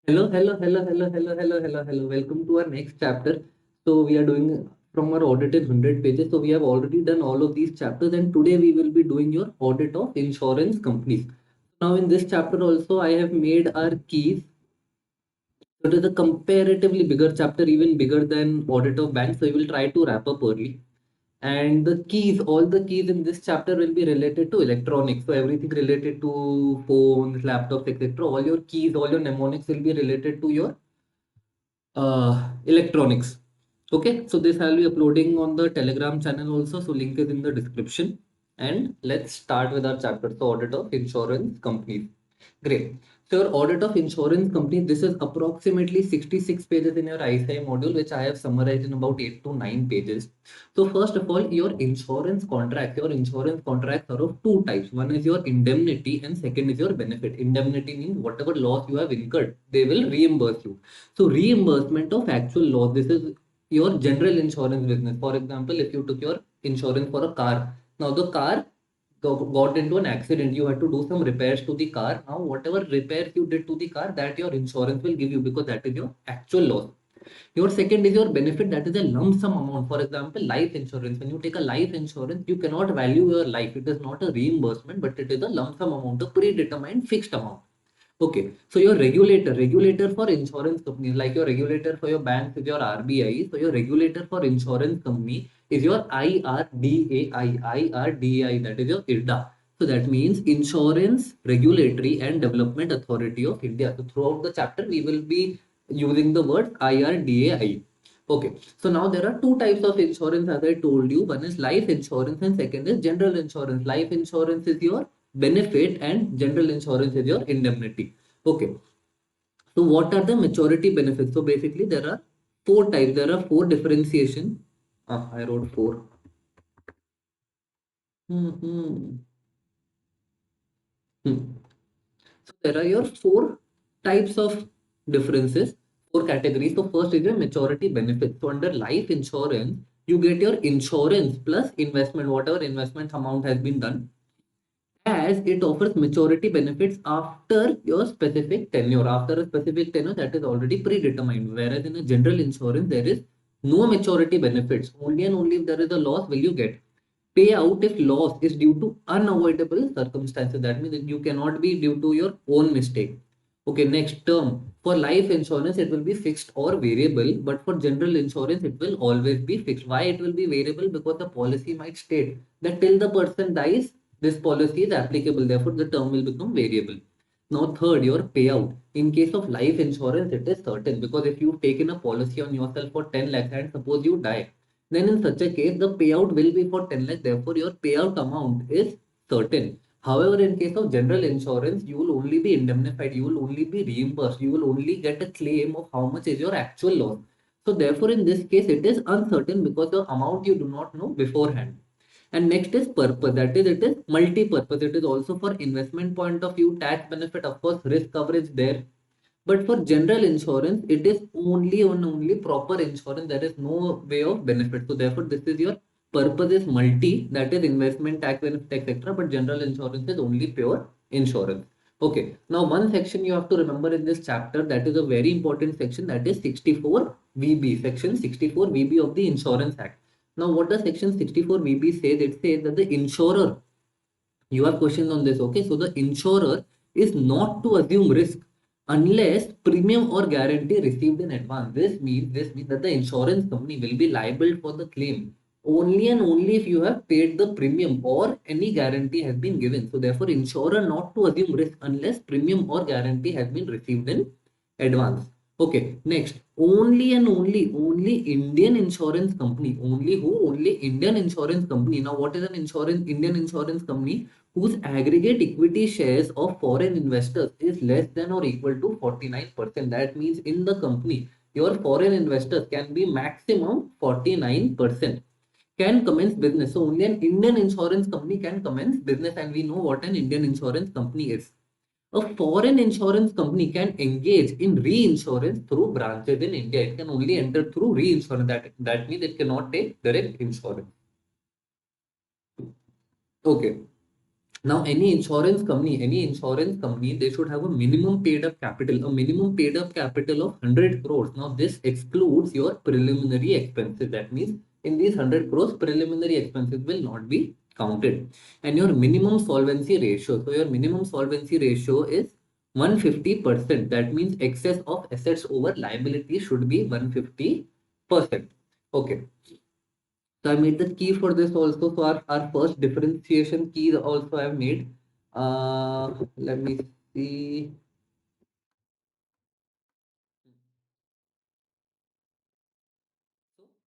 Hello. Welcome to our next chapter. So we are doing from our audited 100 pages. So we have already done all of these chapters, and today we will be doing your audit of insurance companies. Now in this chapter also, I have made our keys. So it is a comparatively bigger chapter, even bigger than audit of banks. So we will try to wrap up early. And the keys, all the keys in this chapter will be related to electronics. So everything related to phones, laptops, etc. All your keys, all your mnemonics will be related to your electronics. Okay, so this I'll be uploading on the Telegram channel also. So link is in the description. And let's start with our chapter. So audit of insurance companies. Great. So your audit of insurance companies, this is approximately 66 pages in your ISI module, which I have summarized in about 8 to 9 pages. So first of all, your insurance contracts are of two types. One is your indemnity and second is your benefit. Indemnity means whatever loss you have incurred, they will reimburse you. So reimbursement of actual loss, this is your general insurance business. For example, if you took your insurance for a car, now the car got into an accident, you had to do some repairs to the car. Now whatever repairs you did to the car, that your insurance will give you, because that is your actual loss. Your second is your benefit, that is a lump sum amount. For example, life insurance. When you take a life insurance, you cannot value your life. It is not a reimbursement, but it is a lump sum amount, a predetermined fixed amount. Okay, so your regulator for insurance companies, like your regulator for your banks is your RBI. So your regulator for insurance company is your IRDAI, that is your IRDA. So that means Insurance Regulatory and Development Authority of India. So throughout the chapter, we will be using the word IRDAI. Okay, so now there are two types of insurance, as I told you. One is life insurance and second is general insurance. Life insurance is your benefit and general insurance is your indemnity. Okay, so what are the maturity benefits? So basically there are four types. There are four differentiation. I wrote four. Hmm. So there are your four types of differences, four categories. So first is your maturity benefits. So under life insurance, you get your insurance plus investment, whatever investment amount has been done, as it offers maturity benefits after your specific tenure, after a specific tenure that is already predetermined. Whereas in a general insurance, there is no maturity benefits. Only and only if there is a loss will you get payout if loss is due to unavoidable circumstances. That means that you cannot be due to your own mistake. Okay, next term. For life insurance, it will be fixed or variable, but for general insurance, it will always be fixed. Why it will be variable? Because the policy might state that till the person dies, this policy is applicable. Therefore, the term will become variable. Now, third, your payout. In case of life insurance, it is certain, because if you've taken a policy on yourself for 10 lakhs and suppose you die, then in such a case, the payout will be for 10 lakhs. Therefore, your payout amount is certain. However, in case of general insurance, you will only be indemnified, you will only be reimbursed, you will only get a claim of how much is your actual loss. So, therefore, in this case, it is uncertain because the amount you do not know beforehand. And next is purpose, that is, it is multi-purpose. It is also for investment point of view, tax benefit, of course, risk coverage there. But for general insurance, it is only and only proper insurance. There is no way of benefit. So therefore, this is your purpose is multi, that is investment, tax benefit, etc. But general insurance is only pure insurance. Okay. Now one section you have to remember in this chapter, that is a very important section, that is 64 VB, section 64 VB of the Insurance Act. Now what does section 64 VB says? It says that the insurer, you have questions on this. Okay, so the insurer is not to assume risk unless premium or guarantee received in advance. This means that the insurance company will be liable for the claim only and only if you have paid the premium or any guarantee has been given. So therefore, insurer not to assume risk unless premium or guarantee has been received in advance. Okay, next, only Indian insurance company, only Indian insurance company. Now, what is an insurance Indian insurance company? Whose aggregate equity shares of foreign investors is less than or equal to 49%. That means in the company, your foreign investors can be maximum 49%. Can commence business. So only an Indian insurance company can commence business, and we know what an Indian insurance company is. A foreign insurance company can engage in reinsurance through branches in India. It can only enter through reinsurance. That means it cannot take direct insurance. Okay. Now, any insurance company, they should have a minimum paid up capital, of 100 crores. Now, this excludes your preliminary expenses. That means in these 100 crores, preliminary expenses will not be counted. And your minimum solvency ratio. So, your minimum solvency ratio is 150%. That means excess of assets over liability should be 150%. Okay. So I made the key for this also. So our first differentiation key also I've made. Let me see.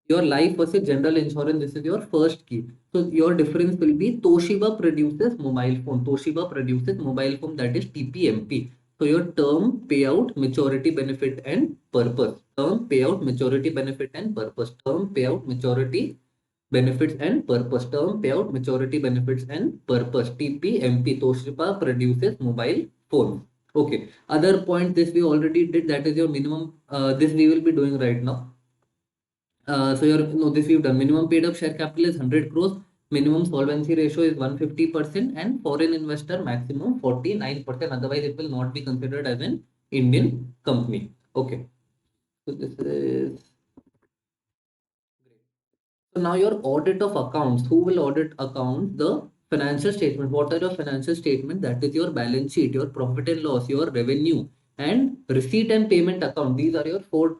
Your life versus general insurance, this is your first key. So your difference will be Toshiba produces mobile phone. Toshiba produces mobile phone, that is TPMP. So your term, payout, maturity, benefit and purpose. Term, payout, maturity, benefit and purpose. Term, payout, maturity, benefits and purpose. Term, payout, maturity, benefits and purpose. TPMP, Toshiba produces mobile phone. Okay. Other point, this we already did, that is your minimum. This we will be doing right now. So your notice we've done minimum paid up share capital is 100 crores, minimum solvency ratio is 150%, and foreign investor maximum 49%. Otherwise, it will not be considered as an Indian company. Okay. So this is So now your audit of accounts. Who will audit accounts? The financial statement. What are your financial statement? That is your balance sheet, your profit and loss, your revenue, and receipt and payment account. These are your four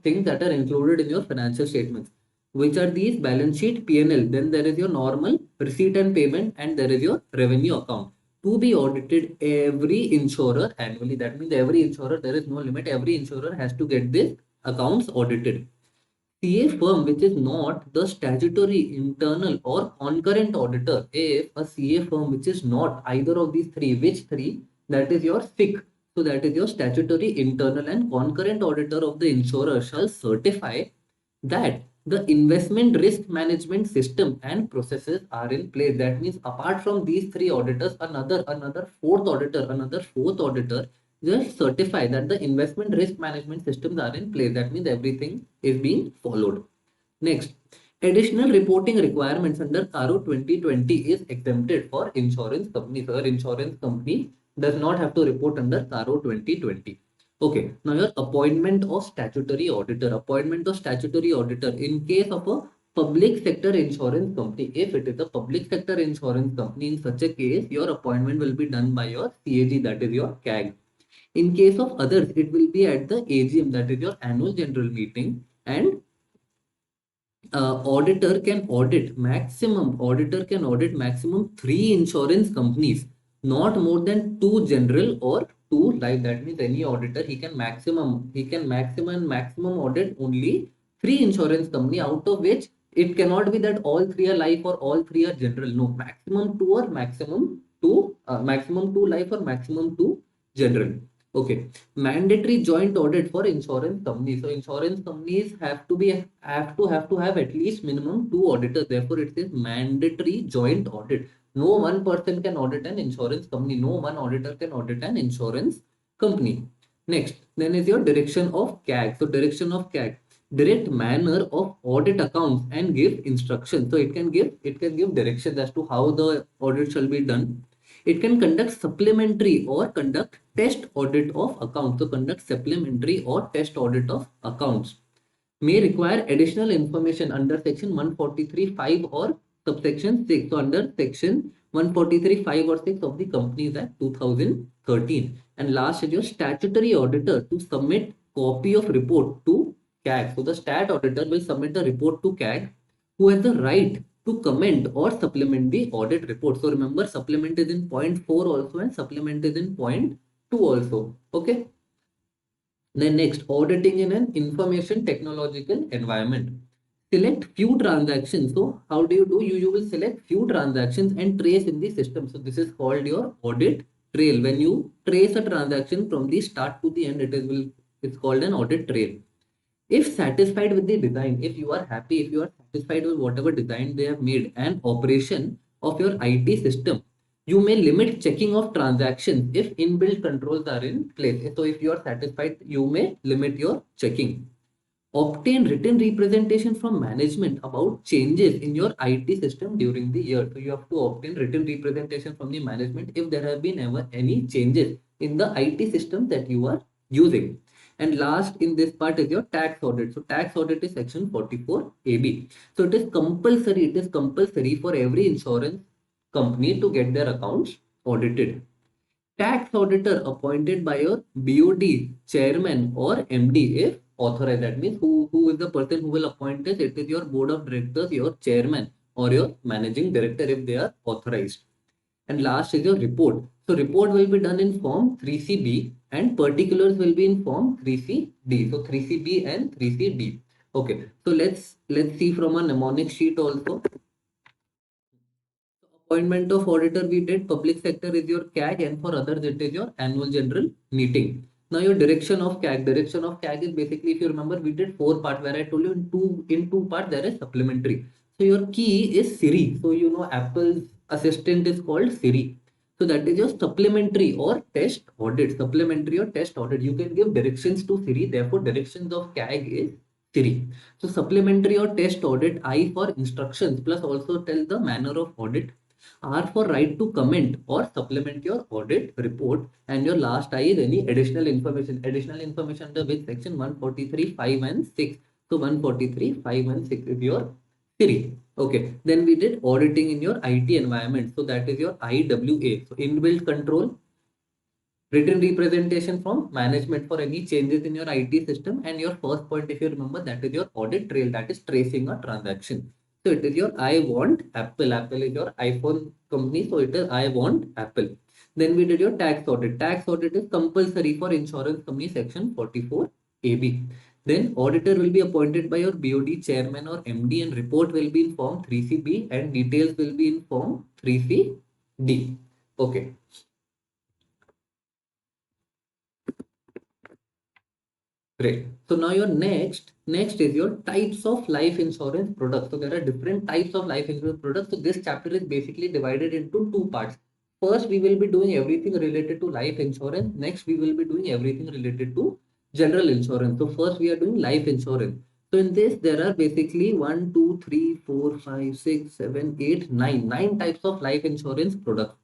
things that are included in your financial statements. Which are these? Balance sheet, P&L. Then there is your normal receipt and payment, and there is your revenue account. To be audited every insurer annually. That means every insurer, there is no limit. Every insurer has to get this accounts audited. CA firm which is not the statutory, internal, or concurrent auditor, if a CA firm which is not either of these three, which three? That is your SIC. So that is your statutory, internal, and concurrent auditor of the insurer shall certify that the investment risk management system and processes are in place. That means apart from these three auditors, another fourth auditor just certify that the investment risk management systems are in place. That means everything is being followed. Next, additional reporting requirements under CARO 2020 is exempted for insurance companies. Our insurance company does not have to report under CARO 2020. Okay, now your appointment of statutory auditor. Appointment of statutory auditor in case of a public sector insurance company. If it is a public sector insurance company, in such a case, your appointment will be done by your CAG, that is your CAG. In case of others, it will be at the AGM, that is your annual general meeting, and auditor can audit maximum three insurance companies, not more than two general or two life. That means any auditor, he can maximum audit only three insurance company, out of which it cannot be that all three are life or all three are general. No, maximum two life or maximum two general. Okay. Mandatory joint audit for insurance companies. So insurance companies have to have at least minimum two auditors. Therefore, it is mandatory joint audit. No one person can audit an insurance company. No one auditor can audit an insurance company. Next, then is your direction of CAG. So direction of CAG, direct manner of audit accounts and give instructions. So it can give directions as to how the audit shall be done. It can conduct supplementary or conduct test audit of accounts. So conduct supplementary or test audit of accounts. May require additional information under section 143(5) or subsection 6. So under section 143(5) or 6 of the Companies Act 2013. And last is your statutory auditor to submit copy of report to CAG. So the stat auditor will submit the report to CAG, who has the right to comment or supplement the audit report. So remember, supplement is in point 4 also, and supplement is in point 2 also. Okay. Then next, auditing in an information technological environment. Select few transactions. So how do? You will select few transactions and trace in the system. So this is called your audit trail. When you trace a transaction from the start to the end, it's called an audit trail. If satisfied with the design, if you are happy, if you are satisfied with whatever design they have made and operation of your IT system, you may limit checking of transactions if inbuilt controls are in place. So if you are satisfied, you may limit your checking. Obtain written representation from management about changes in your IT system during the year. So you have to obtain written representation from the management if there have been ever any changes in the IT system that you are using. And last in this part is your tax audit. So tax audit is section 44AB. So it is compulsory for every insurance company to get their accounts audited. Tax auditor appointed by your BOD chairman or MD if authorized. That means who is the person who will appoint this? It is your board of directors, your chairman or your managing director if they are authorized. And last is your report. So report will be done in form 3CB and particulars will be in form 3CD. So 3CB and 3CD. Okay. So let's see from a mnemonic sheet also. Appointment of auditor we did. Public sector is your CAG and for others it is your annual general meeting. Now your direction of CAG. Direction of CAG is basically, if you remember, we did 4 parts where I told you in two parts there is supplementary. So your key is Siri. So you know Apple's assistant is called Siri. So that is your supplementary or test audit. Supplementary or test audit. You can give directions to Siri. Therefore, directions of CAG is Siri. So supplementary or test audit, I for instructions plus also tell the manner of audit. R for right to comment or supplement your audit report, and your last I is any additional information. Additional information under which section? 143, 5 and 6. So 143, 5 and 6 is your Siri. Okay. Then we did auditing in your IT environment. So that is your IWA. So inbuilt control, written representation from management for any changes in your IT system, and your first point, if you remember, that is your audit trail, that is tracing a transaction. So it is your I want Apple. Apple is your iPhone company, so it is I want Apple. Then we did your tax audit. Tax audit is compulsory for insurance company, section 44AB. Then auditor will be appointed by your BOD chairman or MD and report will be in form 3CB and details will be in form 3CD. Okay. Great. So now your next is your types of life insurance products. So there are different types of life insurance products. So this chapter is basically divided into 2 parts. First, we will be doing everything related to life insurance. Next, we will be doing everything related to general insurance. So first, we are doing life insurance. So in this, there are basically 1, 2, 3, 4, 5, 6, 7, 8, 9. 9 types of life insurance products.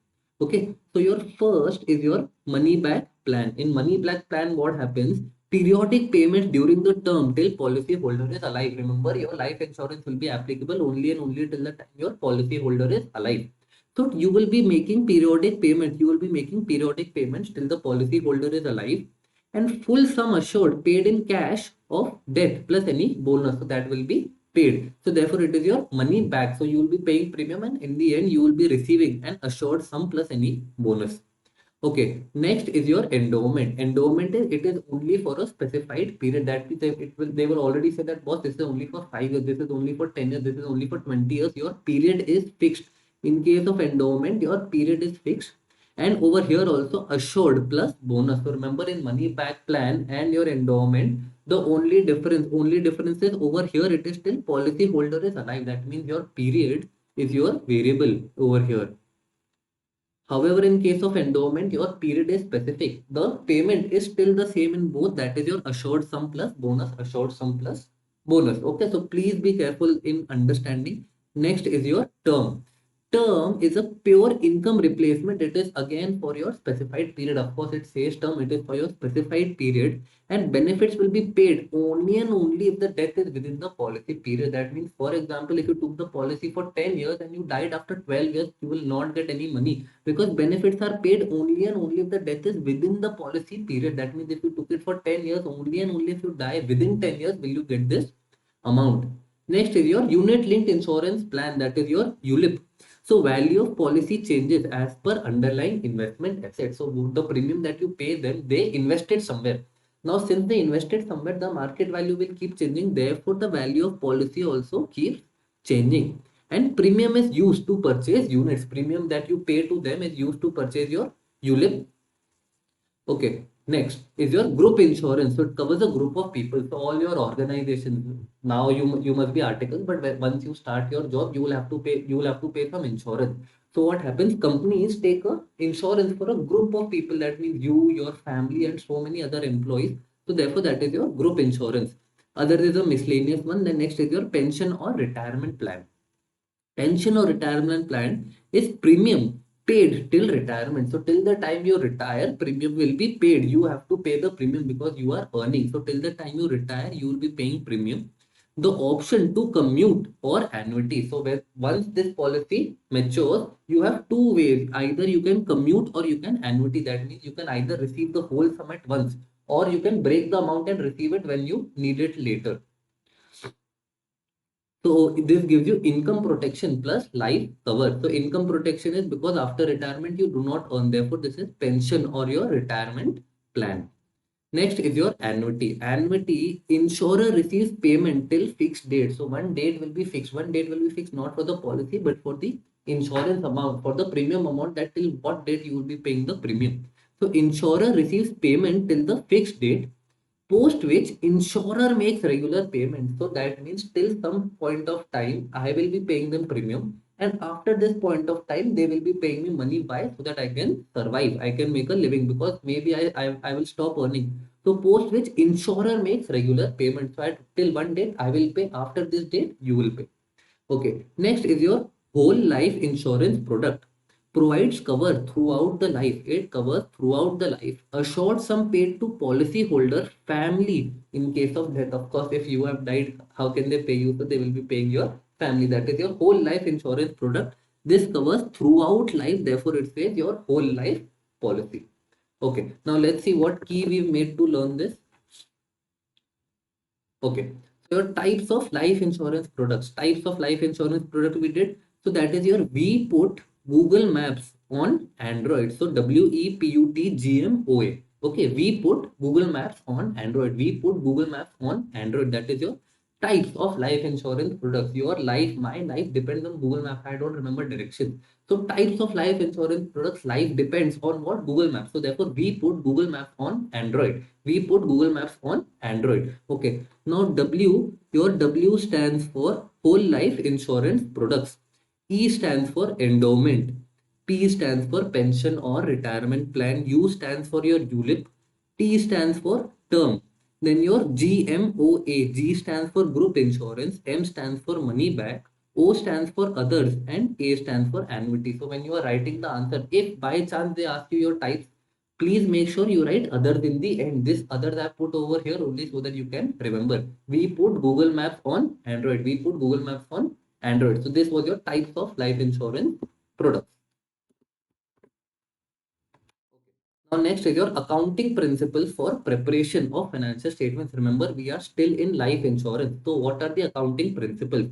Okay. So your first is your money back plan. In money back plan, what happens? Periodic payments during the term till policy holder is alive. Remember, your life insurance will be applicable only and only till the time your policy holder is alive. So you will be making periodic payments. You will be making periodic payments till the policy holder is alive, and full sum assured paid in cash of death plus any bonus. So that will be paid. So therefore, it is your money back. So you will be paying premium, and in the end, you will be receiving an assured sum plus any bonus. Okay, next is your endowment. Endowment is, it is only for a specified period. That means they will already say that, boss, this is only for 5 years, this is only for 10 years, this is only for 20 years. Your period is fixed. In case of endowment, your period is fixed. And over here also assured plus bonus. So remember, in money back plan and your endowment, the only difference is over here it is still policy holder is alive. That means your period is your variable over here. However, in case of endowment, your period is specific. The payment is still the same in both. That is your assured sum plus bonus, assured sum plus bonus. Okay, so please be careful in understanding. Next is your term. Term is a pure income replacement. It is again for your specified period. Of course, it says term, it is for your specified period, and benefits will be paid only and only if the death is within the policy period. That means, for example, if you took the policy for 10 years and you died after 12 years, you will not get any money, because benefits are paid only and only if the death is within the policy period. That means if you took it for 10 years, only and only if you die within 10 years will you get this amount. Next is your unit linked insurance plan, that is your ULIP. So value of policy changes as per underlying investment assets. So the premium that you pay them, they invested somewhere. Now since they invested somewhere, the market value will keep changing. Therefore, the value of policy also keeps changing. And premium is used to purchase units. Premium that you pay to them is used to purchase your ULIP. Okay, next is your group insurance. So it covers a group of people. So all your organizations. Now you must be articles, but once you start your job, you will have to pay. You will have to pay some insurance. So what happens? Companies take a insurance for a group of people. That means you, your family, and so many other employees. So therefore, that is your group insurance. Other is a miscellaneous one. Then next is your pension or retirement plan. Pension or retirement plan is premium paid till retirement. So till the time you retire, premium will be paid. You have to pay the premium because you are earning. So till the time you retire, you will be paying premium. The option to commute or annuity. So when once this policy matures, you have two ways. Either you can commute or you can annuity. That means you can either receive the whole sum at once, or you can break the amount and receive it when you need it later. So this gives you income protection plus life cover. So income protection is because after retirement you do not earn. Therefore, this is pension or your retirement plan. Next is your annuity. Annuity, insurer receives payment till fixed date. So one date will be fixed. One date will be fixed not for the policy but for the insurance amount, for the premium amount, that till what date you will be paying the premium. So insurer receives payment till the fixed date, post which insurer makes regular payments. So that means till some point of time I will be paying them premium, and after this point of time they will be paying me money. Why? So that I can survive, I can make a living, because maybe I will stop earning. So post which insurer makes regular payments. So at till one date I will pay, after this date you will pay. Okay, next is your whole life insurance product. Provides cover throughout the life. It covers throughout the life. Assured sum paid to policyholder family in case of death. Of course, if you have died, how can they pay you? So they will be paying your family. That is your whole life insurance product. This covers throughout life. Therefore, it says your whole life policy. Okay, now let's see what key we've made to learn this. Okay. So your types of life insurance products. Types of life insurance product we did. So that is your we put Google Maps on Android. So WEPUTGMOA. Okay, we put Google Maps on Android. We put Google Maps on Android. That is your types of life insurance products. Your life, my life depends on Google Maps. I don't remember directions. So types of life insurance products, life depends on what? Google Maps. So therefore we put Google Maps on Android. We put Google Maps on Android. Okay. Now W, your W stands for whole life insurance products. E stands for endowment. P stands for pension or retirement plan. U stands for your ULIP. T stands for term. Then your GMOA. G stands for group insurance. M stands for money back. O stands for others, and A stands for annuity. So when you are writing the answer, if by chance they ask you your types, please make sure you write others in the end. This others I put over here only so that you can remember. We put Google Maps on Android. We put Google Maps on Android. So this was your types of life insurance products. Now next is your accounting principles for preparation of financial statements. Remember, we are still in life insurance. So what are the accounting principles?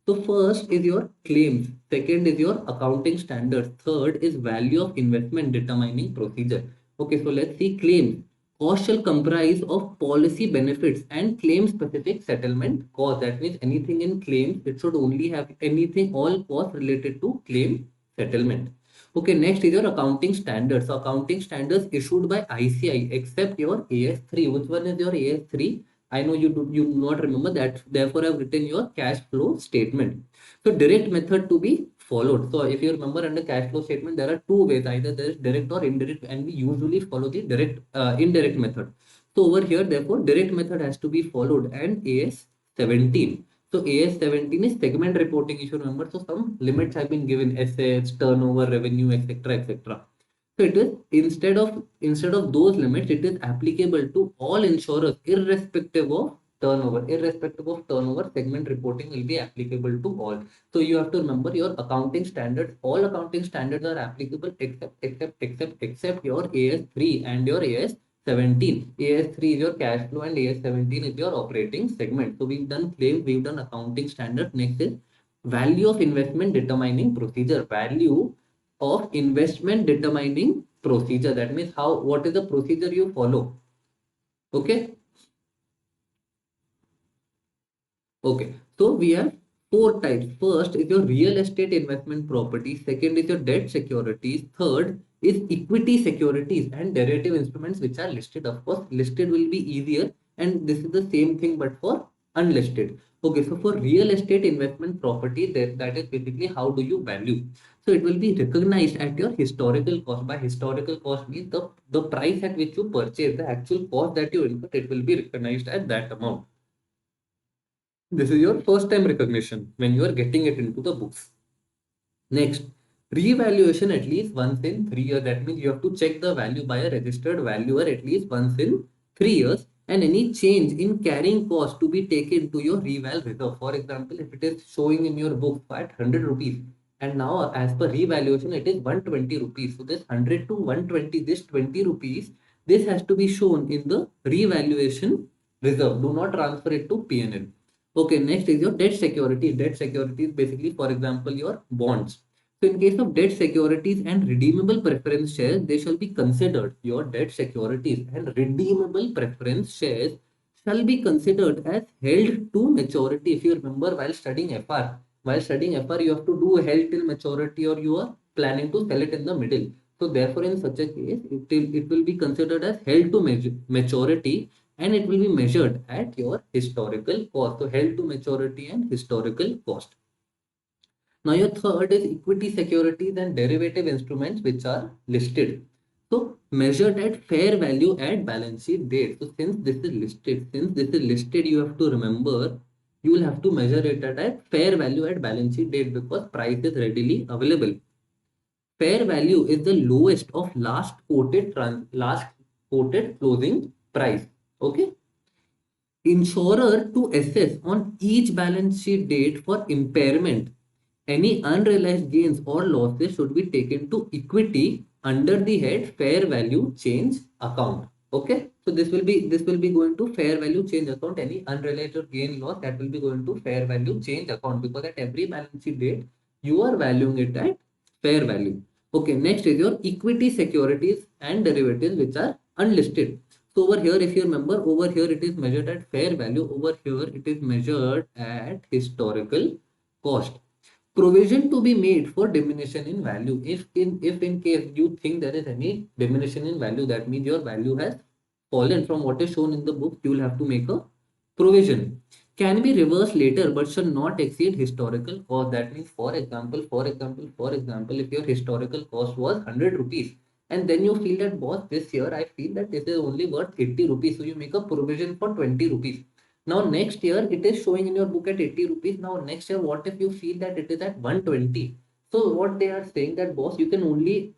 So first is your claims. Second is your accounting standards. Third is value of investment determining procedure. Okay, so let's see claims. Cost shall comprise of policy benefits and claim specific settlement cost. That means anything in claims, it should only have anything, all costs related to claim settlement. Okay, next is your accounting standards. So accounting standards issued by ICI except your AS3. Which one is your AS3? I know you do not remember that. Therefore, I've written your cash flow statement. So direct method to be followed. So if you remember under cash flow statement, there are two ways. Either there is direct or indirect, and we usually follow the indirect method. So over here, therefore, direct method has to be followed, and AS17. So AS17 is segment reporting, if you remember. So some limits have been given: assets, turnover, revenue, etc., etc. So it is instead of those limits, it is applicable to all insurers irrespective of turnover. Irrespective of turnover, segment reporting will be applicable to all. So you have to remember your accounting standards. All accounting standards are applicable except your AS3 and your AS17. AS3 is your cash flow and AS17 is your operating segment. So we've done claims, we've done accounting standard. Next is value of investment determining procedure. Value of investment determining procedure. That means what is the procedure you follow. Okay. Okay, so we have four types. First is your real estate investment property. Second is your debt securities. Third is equity securities and derivative instruments which are listed. Of course, listed will be easier, and this is the same thing but for unlisted. Okay, so for real estate investment property, that is basically how do you value. So it will be recognized at your historical cost. By historical cost means the price at which you purchase, the actual cost that you incur, it will be recognized at that amount. This is your first time recognition when you are getting it into the books. Next, revaluation at least once in 3 years. That means you have to check the value by a registered valuer at least once in 3 years, and any change in carrying cost to be taken to your reval reserve. For example, if it is showing in your book at 100 rupees and now as per revaluation it is 120 rupees. So this 100 to 120, this 20 rupees, this has to be shown in the revaluation reserve. Do not transfer it to P&L. Okay, next is your debt security. Debt security is basically, for example, your bonds. So in case of debt securities and redeemable preference shares, they shall be considered. Your debt securities and redeemable preference shares shall be considered as held to maturity. If you remember, while studying FR, you have to do held till maturity, or you are planning to sell it in the middle. So therefore, in such a case, it will be considered as held to maturity, and it will be measured at your historical cost. So held to maturity and historical cost. Now your third is equity securities and derivative instruments which are listed. So measured at fair value at balance sheet date. So since this is listed, you have to remember you will have to measure it at a fair value at balance sheet date because price is readily available. Fair value is the lowest of last quoted closing price. Okay. Insurer to assess on each balance sheet date for impairment. Any unrealized gains or losses should be taken to equity under the head fair value change account. Okay, so this will be going to fair value change account. Any unrealized or gain loss, that will be going to fair value change account, because at every balance sheet date you are valuing it at fair value. Okay, next is your equity securities and derivatives which are unlisted. So over here, if you remember, over here it is measured at fair value. Over here it is measured at historical cost. Provision to be made for diminution in value. If in case you think there is any diminution in value, that means your value has fallen from what is shown in the book, you will have to make a provision. Can be reversed later but shall not exceed historical cost. That means, for example, if your historical cost was 100 rupees and then you feel that, boss, this year I feel that this is only worth 80 rupees, so you make a provision for 20 rupees. Now next year it is showing in your book at 80 rupees. Now next year, what if you feel that it is at 120? So what they are saying that, boss, you can only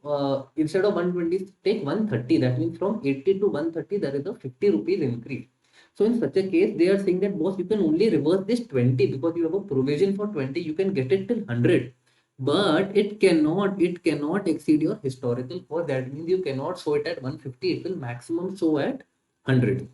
instead of 120 take 130. That means from 80 to 130 there is a 50 rupees increase. So in such a case, they are saying that, boss, you can only reverse this 20 because you have a provision for 20. You can get it till 100, but it cannot exceed your historical cost. That means you cannot show it at 150. It will maximum show at 100.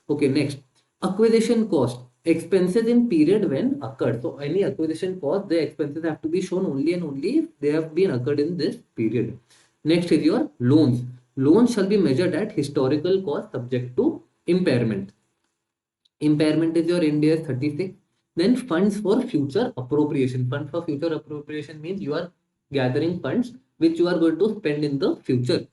Okay, next, acquisition cost. Expenses in period when occurred. So any acquisition cost, the expenses have to be shown only and only if they have been occurred in this period. Next is your loans. Loans shall be measured at historical cost subject to impairment. Impairment is your India 36. Then funds for future appropriation. Fund for future appropriation means you are gathering funds which you are going to spend in the future.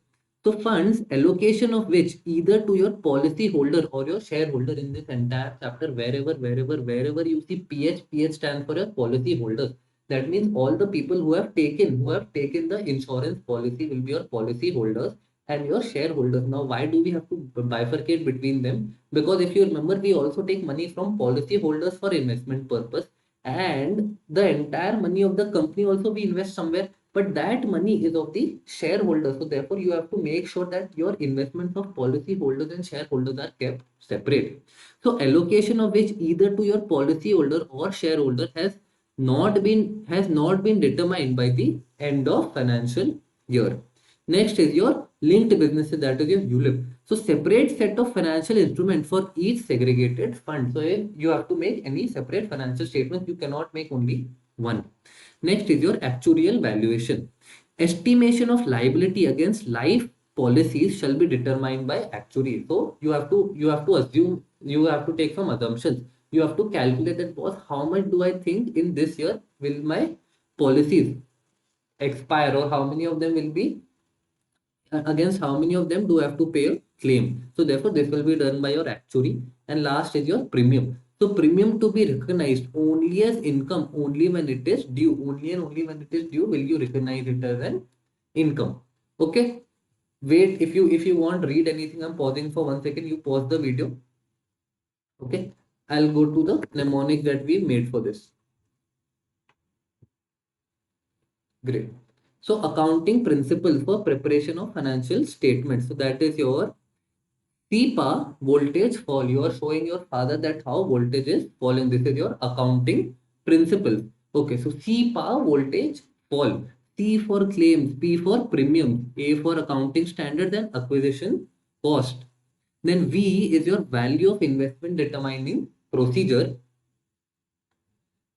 So funds allocation of which either to your policy holder or your shareholder. In this entire chapter, wherever you see PH stands for your policy holders. That means all the people who have taken the insurance policy will be your policy holders and your shareholders. Now, why do we have to bifurcate between them? Because if you remember, we also take money from policy holders for investment purpose, and the entire money of the company also we invest somewhere, but that money is of the shareholders. So therefore you have to make sure that your investments of policy holders and shareholders are kept separate. So allocation of which either to your policy holder or shareholder has not been determined by the end of financial year. Next is your linked businesses, that is your ULIP. So separate set of financial instruments for each segregated fund. So if you have to make any separate financial statements, you cannot make only one. Next is your actuarial valuation. Estimation of liability against life policies shall be determined by actuary. So you have to take some assumptions. You have to calculate that, boss, how much do I think in this year will my policies expire, or how many of them will be against how many of them do I have to pay a claim. So therefore this will be done by your actuary. And last is your premium. So premium to be recognized only as income only when it is due. Only and only when it is due will you recognize it as an income. Okay. Wait, if you want read anything, I'm pausing for 1 second. You pause the video. Okay. I'll go to the mnemonic that we made for this. Great. So accounting principles for preparation of financial statements. So that is your CPA voltage fall. You are showing your father that how voltage is falling. This is your accounting principle. Okay, so CPA voltage fall. C for claims, P for premium, A for accounting standards and acquisition cost. Then V is your value of investment determining procedure.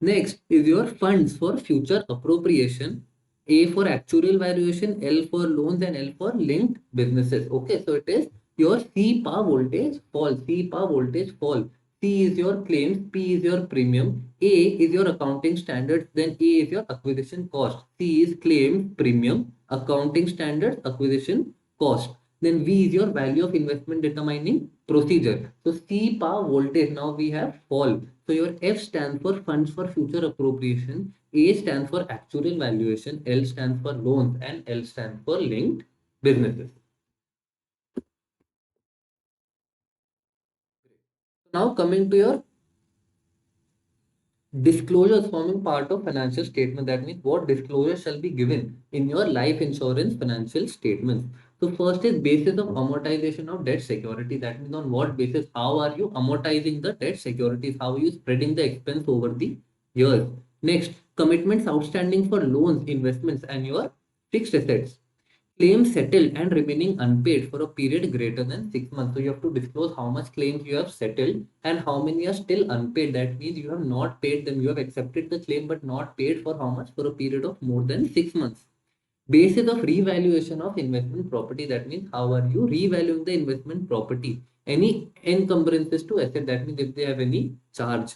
Next is your funds for future appropriation. A for actuarial valuation, L for loans, and L for linked businesses. Okay, so it is your C par voltage fall. C par voltage fall. C is your claims, P is your premium, A is your accounting standards, then A is your acquisition cost. C is claims, premium, accounting standards, acquisition cost. Then V is your value of investment determining procedure. So C par voltage, now we have fall. So your F stands for funds for future appropriation, A stands for actuarial valuation, L stands for loans, and L stands for linked businesses. Now coming to your disclosures forming part of financial statement. That means what disclosure shall be given in your life insurance financial statements. So first is basis of amortization of debt security. That means on what basis, how are you amortizing the debt securities, how are you spreading the expense over the years. Next, commitments outstanding for loans, investments, and your fixed assets. Claims settled and remaining unpaid for a period greater than 6 months. So you have to disclose how much claims you have settled and how many are still unpaid. That means you have not paid them. You have accepted the claim but not paid for how much? For a period of more than 6 months. Basis of revaluation of investment property. That means how are you revaluing the investment property? Any encumbrances to asset. That means if they have any charge.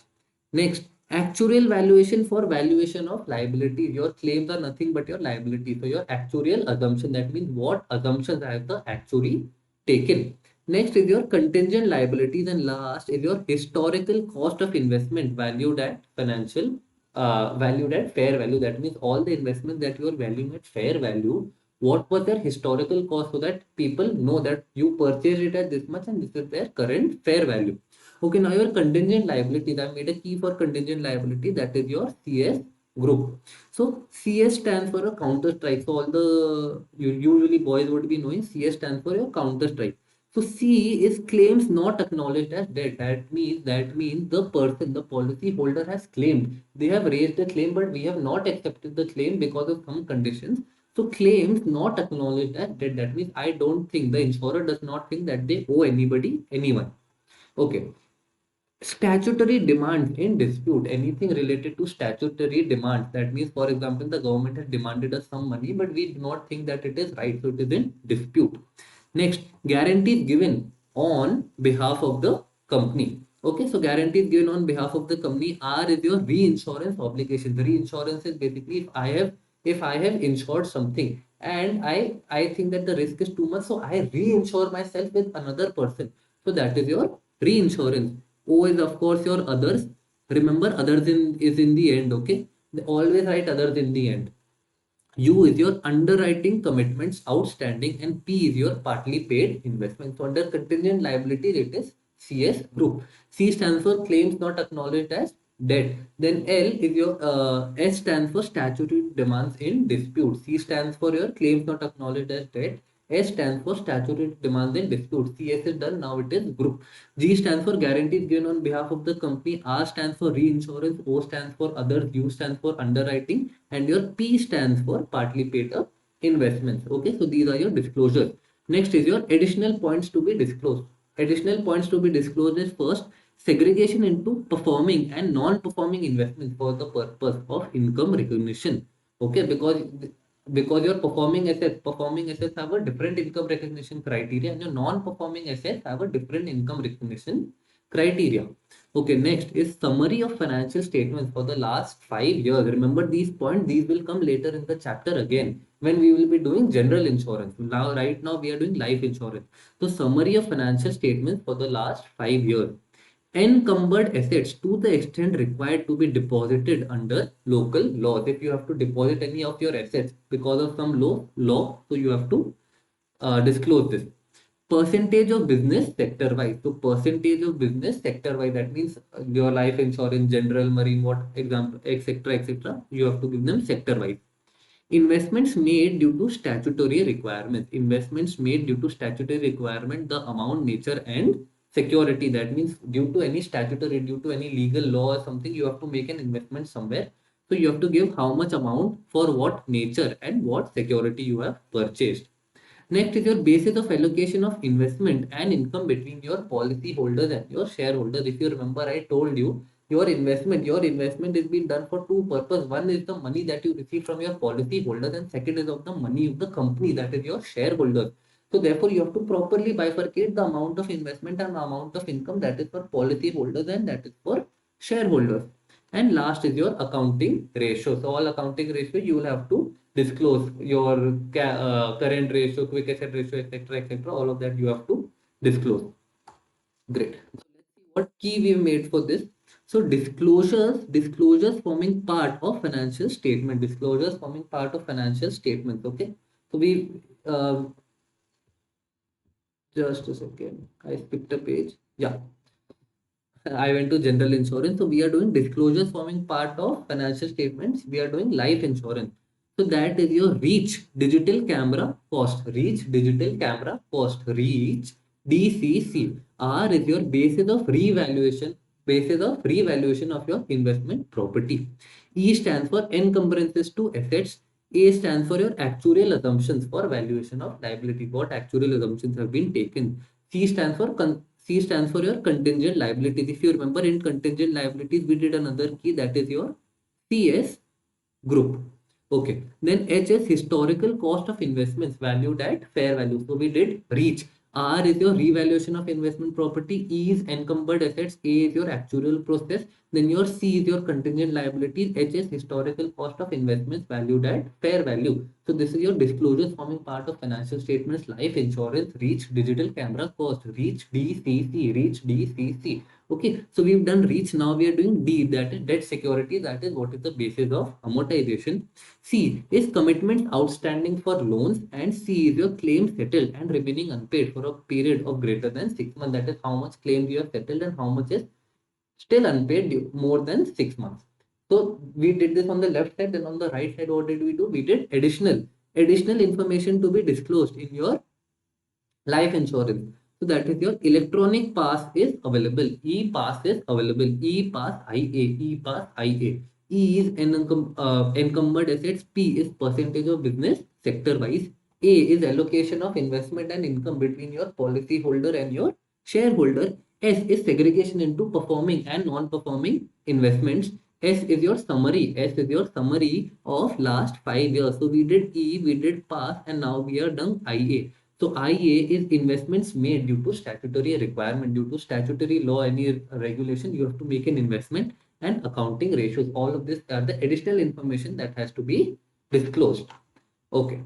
Next, actuarial valuation for valuation of liability. Your claims are nothing but your liability. So your actuarial assumption, that means what assumptions have the actuary taken. Next is your contingent liabilities, and last is your historical cost of investment valued at fair value. That means all the investments that you are valuing at fair value, what was their historical cost, so that people know that you purchased it at this much and this is their current fair value. Okay, now your contingent liabilities, I made a key for contingent liability, that is your CS group. So CS stands for a counter strike. So all the usually boys would be knowing CS stands for your counter strike. So C is claims not acknowledged as debt. That means the person, the policy holder has claimed. They have raised the claim, but we have not accepted the claim because of some conditions. So claims not acknowledged as debt. That means I don't think, the insurer does not think that they owe anybody, anyone. Okay. Statutory demands in dispute. Anything related to statutory demands. That means, for example, the government has demanded us some money, but we do not think that it is right, so it is in dispute. Next, guarantees given on behalf of the company. Okay, so guarantees given on behalf of the company. R is your reinsurance obligation. The reinsurance is basically if I have insured something and I think that the risk is too much, so I reinsure myself with another person. So that is your reinsurance. O is of course your others. Remember, others is in the end. Okay, they always write others in the end. U is your underwriting commitments outstanding, and P is your partly paid investment. So under contingent liability, it is CS group. C stands for claims not acknowledged as debt. Then L is your S stands for statutory demands in dispute. C stands for your claims not acknowledged as debt. S stands for statutory demands in dispute. CS is done. Now it is group. G stands for guarantees given on behalf of the company. R stands for reinsurance. O stands for others. U stands for underwriting. And your P stands for partly paid up investments. Okay, so these are your disclosures. Next is your additional points to be disclosed. Additional points to be disclosed is first, segregation into performing and non-performing investments for the purpose of income recognition. Okay, because your performing assets have a different income recognition criteria, and your non-performing assets have a different income recognition criteria. Okay, next is summary of financial statements for the last 5 years. Remember these points, these will come later in the chapter again when we will be doing general insurance. Now, right now we are doing life insurance. So summary of financial statements for the last 5 years. Encumbered assets to the extent required to be deposited under local laws. If you have to deposit any of your assets because of some law, so you have to disclose this. percentage of business sector wise. So percentage of business sector wise, that means your life insurance, general, marine, what example, etc., etc. You have to give them sector wise. Investments made due to statutory requirements. Investments made due to statutory requirement, the amount, nature, and security. That means due to any statutory, due to any legal law or something, you have to make an investment somewhere. So you have to give how much amount for what nature and what security you have purchased. Next is your basis of allocation of investment and income between your policy holders and your shareholders. If you remember, I told you your investment is being done for two purposes. One is the money that you receive from your policy holders, and second is of the money of the company, that is your shareholders. So therefore, you have to properly bifurcate the amount of investment and the amount of income that is for policy holders and that is for shareholders. And last is your accounting ratio. So all accounting ratio you will have to disclose your current ratio, quick asset ratio, etc., etc. All of that you have to disclose. Great. So let's see what key we've made for this. So disclosures forming part of financial statement. Disclosures forming part of financial statements. Okay. So we just a second. I skipped a page. Yeah. I went to general insurance. So we are doing disclosures forming part of financial statements. We are doing life insurance. So that is your reach digital camera cost. Reach digital camera cost. Reach DCC. R is your basis of revaluation. Basis of revaluation of your investment property. E stands for encumbrances to assets. A stands for your actuarial assumptions for valuation of liability. What actuarial assumptions have been taken. C stands for your contingent liabilities. If you remember, in contingent liabilities, we did another key, that is your CS group. Okay. Then H is historical cost of investments valued at fair value. So we did reach. R is your revaluation of investment property. E is encumbered assets. A is your actuarial process. Then your C is your contingent liabilities. H is historical cost of investments valued at fair value. So this is your disclosures forming part of financial statements, life insurance, reach, digital camera cost, reach, DCC, reach, DCC. Okay, so we've done reach. Now we are doing D, that is debt security. That is what is the basis of amortization. C is commitments outstanding for loans, and C is your claim settled and remaining unpaid for a period of greater than 6 months. That is how much claims you have settled and how much is still unpaid more than 6 months. So we did this on the left side. Then on the right side, what did we do? We did additional information to be disclosed in your life insurance. So that is your electronic pass is available. E-pass is available. E-pass IA. E-pass IA. E is encumbered assets. P is percentage of business sector wise. A is allocation of investment and income between your policy holder and your shareholder. S is segregation into performing and non-performing investments. S is your summary. S is your summary of last 5 years. So we did E, we did pass, and now we are done IA. So IA is investments made due to statutory requirement, due to statutory law, any regulation, you have to make an investment, and accounting ratios. All of this are the additional information that has to be disclosed. Okay.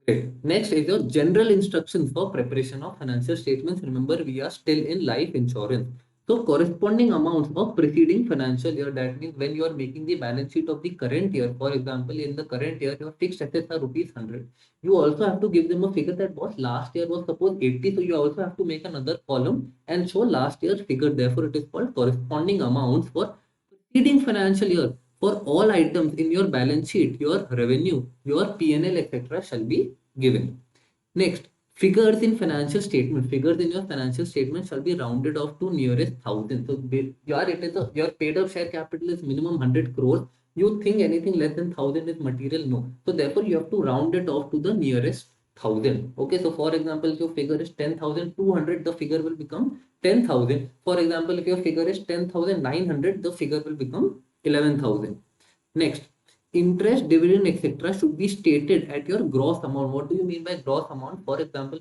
Great. Next is your general instructions for preparation of financial statements. Remember, we are still in life insurance. So corresponding amounts of preceding financial year, that means when you are making the balance sheet of the current year, for example, in the current year, your fixed assets are rupees 100. You also have to give them a figure that was last year was suppose 80. So you also have to make another column and show last year's figure. Therefore, it is called corresponding amounts for preceding financial year. For all items in your balance sheet, your revenue, your P&L, etc. shall be given. Next, figures in financial statement. Figures in your financial statement shall be rounded off to nearest thousand. So your paid up share capital is minimum 100 crores. You think anything less than 1000 is material? No. So therefore, you have to round it off to the nearest 1000. Okay. So for example, if your figure is 10,200, the figure will become 10,000. For example, if your figure is 10,900, the figure will become 11,000. Next, interest, dividend, etc. should be stated at your gross amount. What do you mean by gross amount? For example,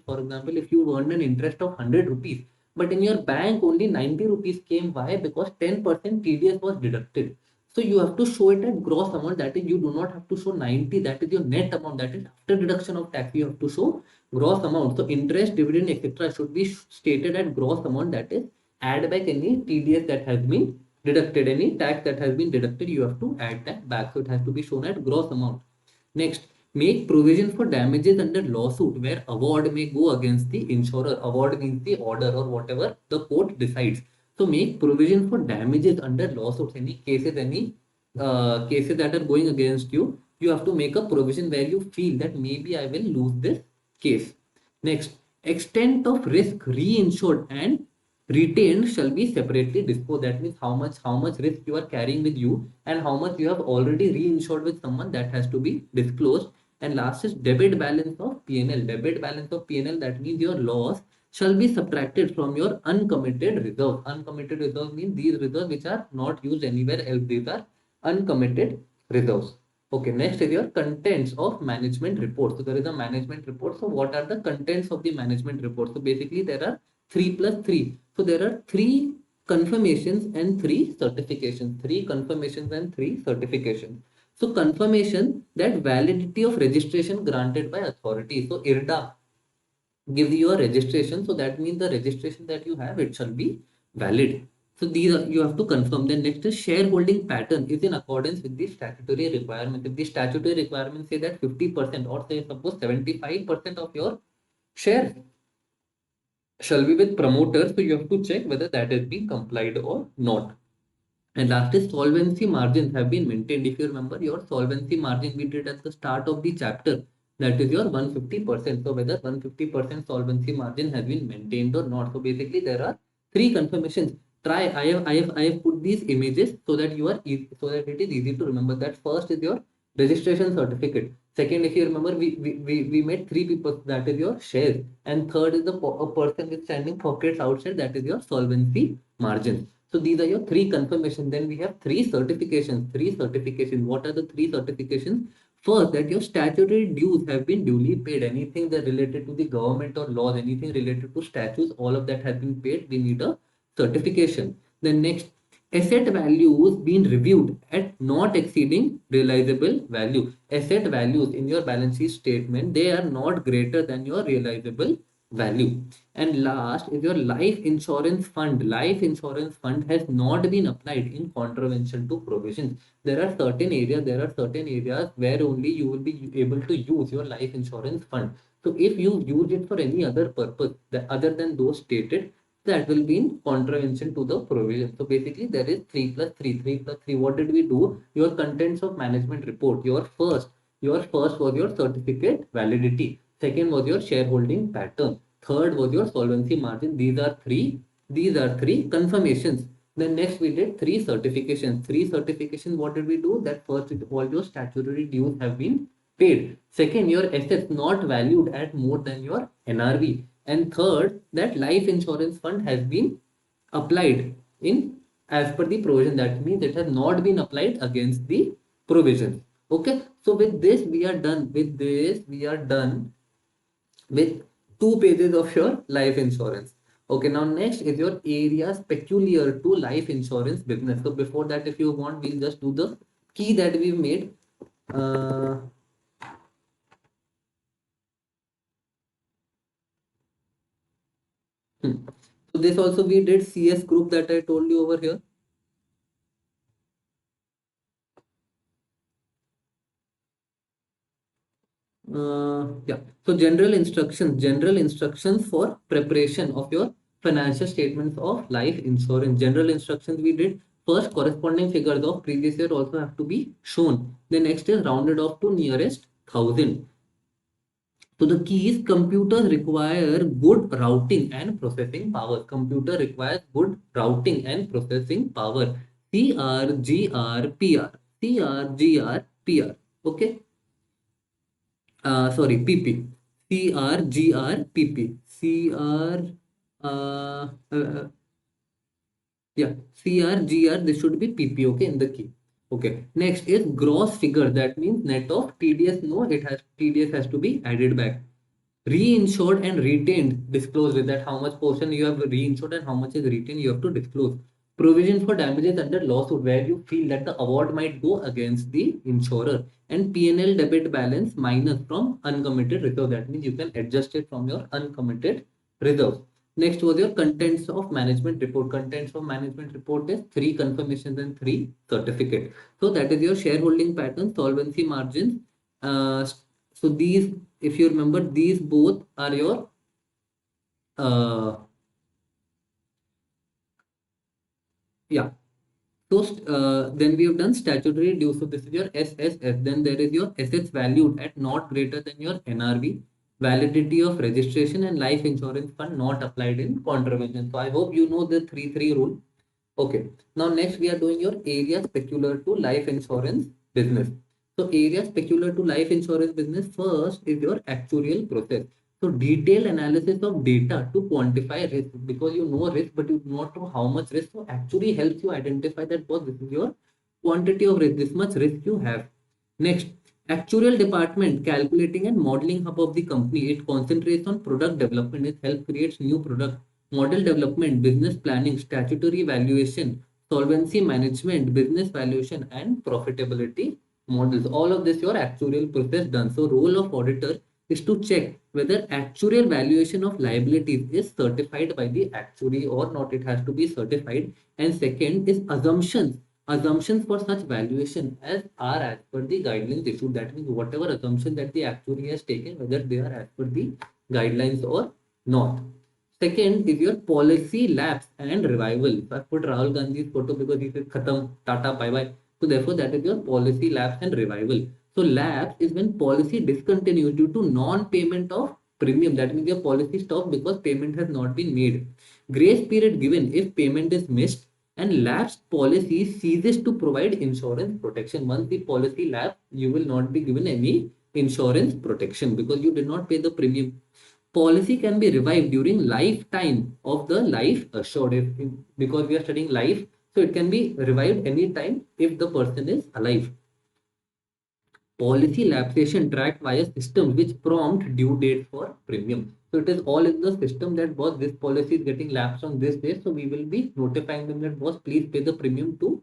if you earned an interest of 100 rupees, but in your bank only 90 rupees came. Why? Because 10% TDS was deducted. So you have to show it at gross amount. That is, you do not have to show 90. That is your net amount. That is after deduction of tax. You have to show gross amount. So interest, dividend, etc. should be stated at gross amount. That is, add back any TDS that has been deducted, any tax that has been deducted, you have to add that back. So it has to be shown at gross amount. Next, Make provision for damages under lawsuit where award may go against the insurer. Award means the order or whatever the court decides. So make provision for damages under lawsuits. Any cases, cases that are going against you, you have to make a provision where you feel that maybe I will lose this case. Next, extent of risk reinsured and retained shall be separately disclosed. That means how much risk you are carrying with you and how much you have already reinsured with someone, that has to be disclosed. And last is debit balance of P&L. Debit balance of P&L, that means your loss shall be subtracted from your uncommitted reserve. Uncommitted reserve means these reserves which are not used anywhere else. These are uncommitted reserves. Okay, next is your contents of management report. So there is a management report. So what are the contents of the management report? So basically there are 3 plus 3. So there are 3 confirmations and 3 certifications. 3 confirmations and 3 certifications. So confirmation that validity of registration granted by authority. So IRDA gives you a registration. So that means the registration that you have, it shall be valid. So these are, you have to confirm. Then next is shareholding pattern is in accordance with the statutory requirement. If the statutory requirements say that 50% or say suppose 75% of your share shall be with promoters, so you have to check whether that has been complied or not. And last is solvency margins have been maintained. If you remember your solvency margin we did at the start of the chapter, that is your 150%. So whether 150% solvency margin has been maintained or not. So basically there are 3 confirmations. Try, I have put these images so that you are so that it is easy to remember. That first is your registration certificate. Second, if you remember, we made 3 people, that is your shares. And third is a person with standing pockets outside, that is your solvency margin. So these are your 3 confirmations. Then we have 3 certifications. 3 certifications. What are the 3 certifications? First, that your statutory dues have been duly paid. Anything that related to the government or laws, anything related to statutes, all of that has been paid. We need a certification. Then next, asset values being reviewed at not exceeding realizable value. Asset values in your balance sheet statement, they are not greater than your realizable value. And last is your life insurance fund. Life insurance fund has not been applied in contravention to provisions. There are certain areas where only you will be able to use your life insurance fund. So if you use it for any other purpose other than those stated, that will be in contravention to the provision. So basically there is 3 plus 3, 3 plus 3. What did we do? Your contents of management report. Your first was your certificate validity. Second was your shareholding pattern. Third was your solvency margin. These are three confirmations. Then next we did 3 certifications. 3 certifications, what did we do? That first, all your statutory dues have been paid. Second, your assets not valued at more than your NRV. And third, that life insurance fund has been applied in as per the provision. That means it has not been applied against the provision. Okay, so with this we are done. With 2 pages of your life insurance. Okay, now next is your areas peculiar to life insurance business. So before that, if you want, we'll just do the key that we made. uh, so this also we did CS group that I told you over here. Yeah, so general instructions for preparation of your financial statements of life insurance. General instructions we did. First, corresponding figures of previous year also have to be shown. The next is rounded off to nearest thousand. So the key is computers require good routing and processing power. Computer requires good routing and processing power. CRGRPR. CRGRPR. Okay. Sorry, PP. CRGRPP. CR. Uh, uh, yeah, CRGR. This should be PP. Okay, in the key. Okay. Next is gross figure. That means net of TDS. No, TDS has to be added back. Reinsured and retained, disclose with that how much portion you have reinsured and how much is retained, you have to disclose. Provision for damages under lawsuit where you feel that the award might go against the insurer, and P&L debit balance minus from uncommitted reserve. That means you can adjust it from your uncommitted reserve. Next was your contents of management report. Contents of management report is 3 confirmations and 3 certificates. So that is your shareholding pattern, solvency margins, uh, So these, if you remember, these both are your uh, yeah. So then we have done statutory due. So this is your SSS. Then there is your assets valued at not greater than your NRV, validity of registration, and life insurance fund not applied in contravention. So I hope you know the 3-3 rule. Okay. Now next we are doing your areas peculiar to life insurance business. So areas peculiar to life insurance business, first is your actuarial process. So detailed analysis of data to quantify risk, because you know risk but you do not know how much risk. So actually helps you identify that both this is your quantity of risk, this much risk you have. Next, actuarial department calculating and modeling hub of the company. It concentrates on product development. It helps creates new product, model development, business planning, statutory valuation, solvency management, business valuation, and profitability models. All of this your actuarial process done. So role of auditor is to check whether actuarial valuation of liabilities is certified by the actuary or not. It has to be certified. And second is assumptions for such valuation as per the guidelines issued. That means whatever assumption that the actuary has taken, whether they are as per the guidelines or not. Second is your policy lapse and revival. So I put Rahul Gandhi's photo because he said Khatam, Tata, bye bye. So therefore that is your policy lapse and revival. So lapse is when policy discontinues due to non-payment of premium. That means your policy stops because payment has not been made. Grace period given if payment is missed, and lapsed policy ceases to provide insurance protection. Once the policy lapse, you will not be given any insurance protection because you did not pay the premium. Policy can be revived during lifetime of the life assured. Because we are studying life, so it can be revived anytime if the person is alive. Policy lapsation tracked via system which prompt due date for premium. So it is all in the system that boss, this policy is getting lapsed on this day. So we will be notifying them that boss, please pay the premium to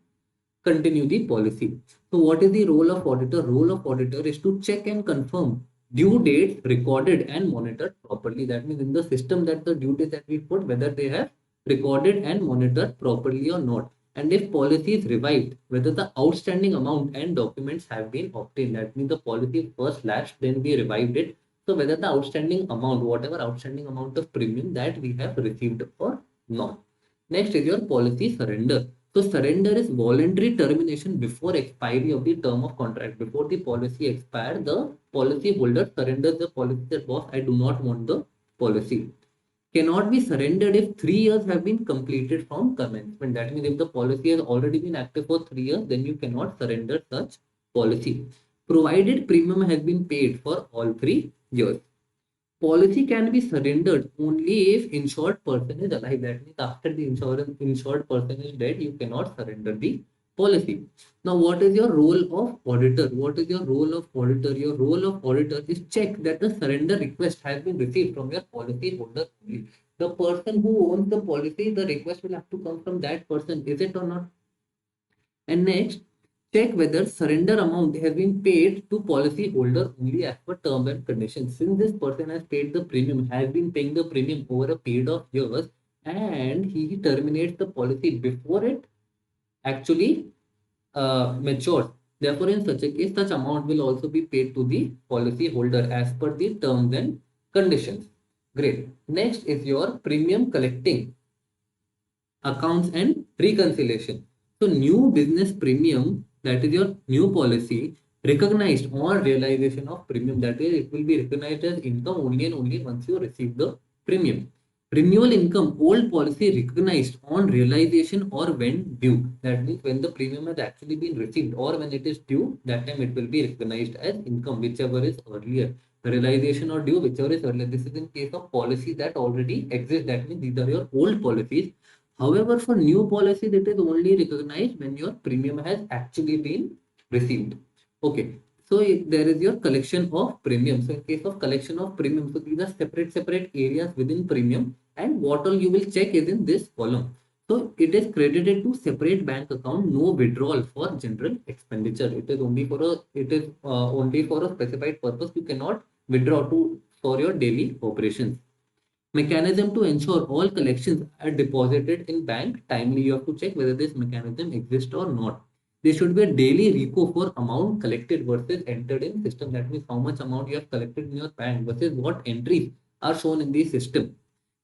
continue the policy. So what is the role of auditor? Role of auditor is to check and confirm due dates recorded and monitored properly. That means in the system that the due dates that we put, whether they have recorded and monitored properly or not. And if policy is revived, whether the outstanding amount and documents have been obtained. That means the policy first lapsed, then we revived it. So whether the outstanding amount, whatever outstanding amount of premium that we have received or not. Next is your policy surrender. So surrender is voluntary termination before expiry of the term of contract. Before the policy expires, the policy holder surrenders the policy that boss, I do not want the policy. Cannot be surrendered if 3 years have been completed from commencement. That means if the policy has already been active for 3 years, then you cannot surrender such policy. Provided premium has been paid for all 3 years. Policy can be surrendered only if insured person is alive. That means after the insured person is dead, you cannot surrender the policy. Now, what is your role of auditor? What is your role of auditor? Your role of auditor is check that the surrender request has been received from your policy holder only. The person who owns the policy, the request will have to come from that person. Is it or not? And next, check whether surrender amount has been paid to policy holder only as per terms and conditions. Since this person has paid the premium, has been paying the premium over a period of years, and he terminates the policy before it actually matures. Therefore, in such a case, such amount will also be paid to the policy holder as per the terms and conditions. Great. Next is your premium collecting accounts and reconciliation. So new business premium, that is your new policy, recognized on realization of premium. That is, it will be recognized as income only and only once you receive the premium. Renewal income, old policy recognized on realization or when due. That means when the premium has actually been received or when it is due, that time it will be recognized as income, whichever is earlier. Realization or due, whichever is earlier. This is in case of policy that already exists. That means these are your old policies. However, for new policies, it is only recognized when your premium has actually been received. Okay. So there is your collection of premium. So in case of collection of premium, so these are separate areas within premium, and what all you will check is in this column. So it is credited to separate bank account, no withdrawal for general expenditure. It is only for a specified purpose. You cannot withdraw for your daily operations. Mechanism to ensure all collections are deposited in bank timely. You have to check whether this mechanism exists or not. There should be a daily repo for amount collected versus entered in system. That means how much amount you have collected in your bank versus what entries are shown in the system.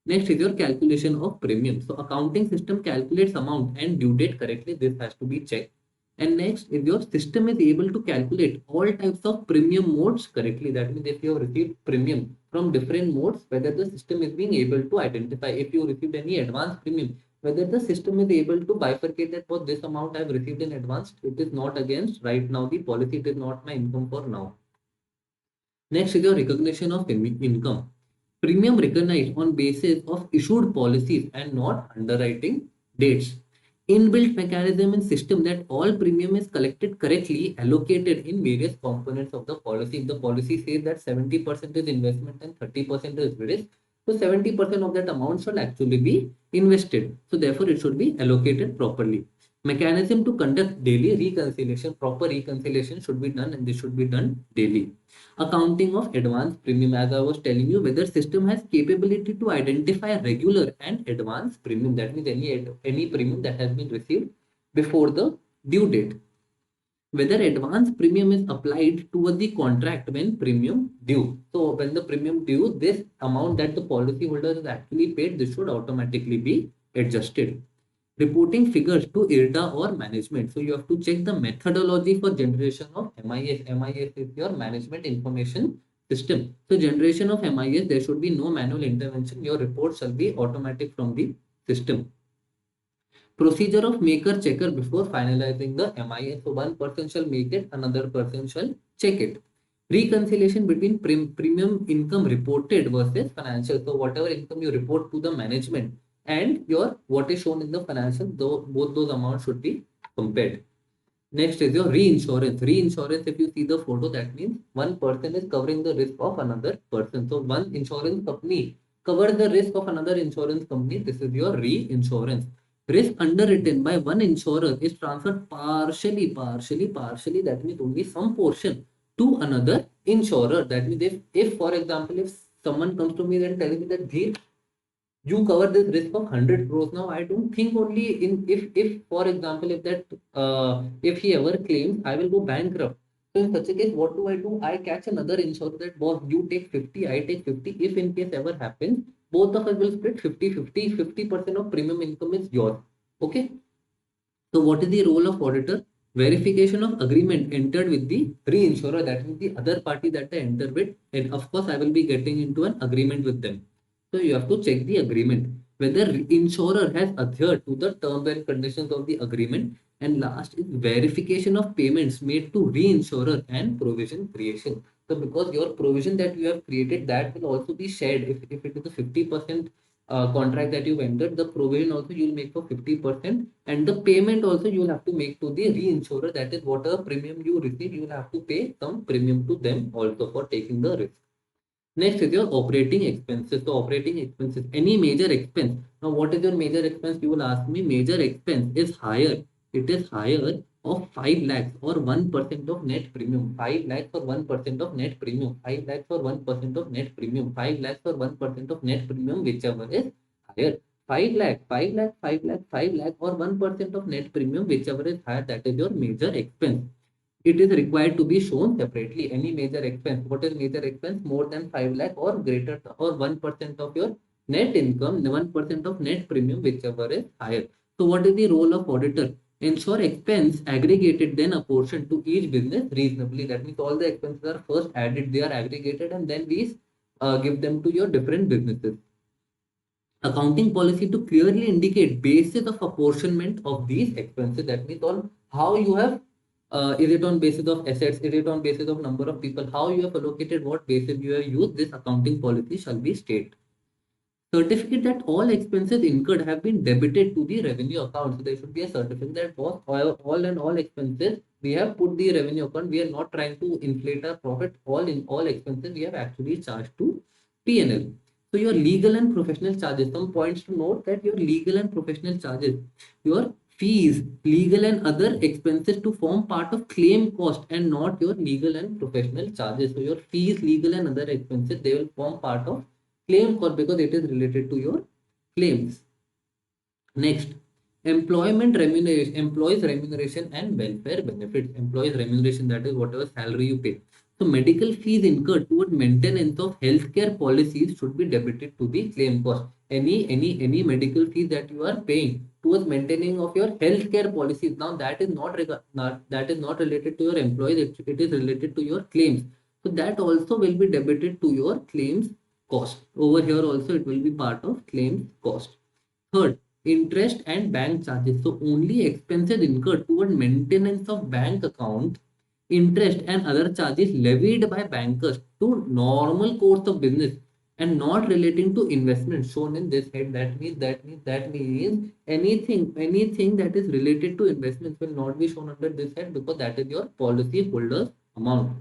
Next is your calculation of premium. So accounting system calculates amount and due date correctly. This has to be checked. And next, if your system is able to calculate all types of premium modes correctly, that means if you have received premium from different modes, whether the system is being able to identify if you received any advance premium, whether the system is able to bifurcate that for this amount I have received in advance, it is not against right now the policy, it is not my income for now. Next is your recognition of income. Premium recognized on basis of issued policies and not underwriting dates. Inbuilt mechanism in system that all premium is collected correctly, allocated in various components of the policy. If the policy says that 70% is investment and 30% is risk, so 70% of that amount should actually be invested. So therefore, it should be allocated properly. Mechanism to conduct daily reconciliation, proper reconciliation should be done, and this should be done daily. Accounting of advance premium, as I was telling you, whether system has capability to identify regular and advance premium. That means any premium that has been received before the due date. Whether advance premium is applied toward the contract when premium due. So when the premium due, this amount that the policyholder has actually paid, this should automatically be adjusted. Reporting figures to IRDA or management. So you have to check the methodology for generation of MIS. MIS is your management information system. So generation of MIS, there should be no manual intervention. Your report shall be automatic from the system. Procedure of maker checker before finalizing the MIS. So one person shall make it, another person shall check it. Reconciliation between premium income reported versus financial. So whatever income you report to the management and your what is shown in the financial, though both those amounts should be compared. Next is your reinsurance. Reinsurance, if you see the photo, that means one person is covering the risk of another person. So one insurance company covers the risk of another insurance company. This is your reinsurance. Risk underwritten by one insurer is transferred partially. That means only some portion to another insurer. That means if for example, if someone comes to me and tells me that Dheer, you cover this risk of 100 crores. Now I don't think only in if for example if that if he ever claims I will go bankrupt, so in such a case what do? I catch another insurer that boss, you take 50, I take 50. If in case ever happens, both of us will split 50% of premium income is yours. Okay. So what is the role of auditor? Verification of agreement entered with the reinsurer, that means the other party that I enter with, and of course I will be getting into an agreement with them. So you have to check the agreement, whether insurer has adhered to the terms and conditions of the agreement. And last is verification of payments made to reinsurer and provision creation. So because your provision that you have created, that will also be shared. If it is a 50% contract that you entered, the provision also you will make for 50%, and the payment also you will have to make to the reinsurer. That is whatever premium you receive, you will have to pay some premium to them also for taking the risk. Next is your operating expenses. So operating expenses, any major expense. Now what is your major expense? You will ask me. Major expense is higher. It is higher of 5 lakhs or 1% of net premium. 5 lakhs or 1% of net premium. 5 lakhs or 1% of net premium. 5 lakhs or 1% of net premium, whichever is higher. 5 lakh, 5 lakh, 5 lakh, 5 lakh or 1% of net premium, whichever is higher, that is your major expense. It is required to be shown separately. Any major expense. What is major expense? More than 5 lakh or greater or 1% of your net income, 1% of net premium, whichever is higher. So what is the role of auditor? Ensure expense aggregated, then apportioned to each business reasonably. That means all the expenses are first added, they are aggregated, and then we give them to your different businesses. Accounting policy to clearly indicate basis of apportionment of these expenses. That means on how you have is it on basis of assets, is it on basis of number of people, how you have allocated, what basis you have used, this accounting policy shall be state. Certificate that all expenses incurred have been debited to the revenue account. So there should be a certificate that all expenses we have put the revenue account. We are not trying to inflate our profit. All expenses we have actually charged to P&L. So your legal and professional charges. Some points to note that your legal and professional charges, your fees, legal and other expenses to form part of claim cost and not your legal and professional charges. So your fees, legal and other expenses, they will form part of claim cost because it is related to your claims. Next, Employment remuneration, employees remuneration and welfare benefits. Employees remuneration, that is whatever salary you pay. So medical fees incurred toward maintenance of healthcare policies should be debited to the claim cost. Any medical fees that you are paying towards maintaining of your healthcare policies, now that is not related to your employees, it is related to your claims. So that also will be debited to your claims cost. Over here also it will be part of claims cost. Third, interest and bank charges. So only expenses incurred toward maintenance of bank account, interest and other charges levied by bankers to normal course of business and not relating to investment shown in this head. That means anything that is related to investments will not be shown under this head because that is your policy holders amount.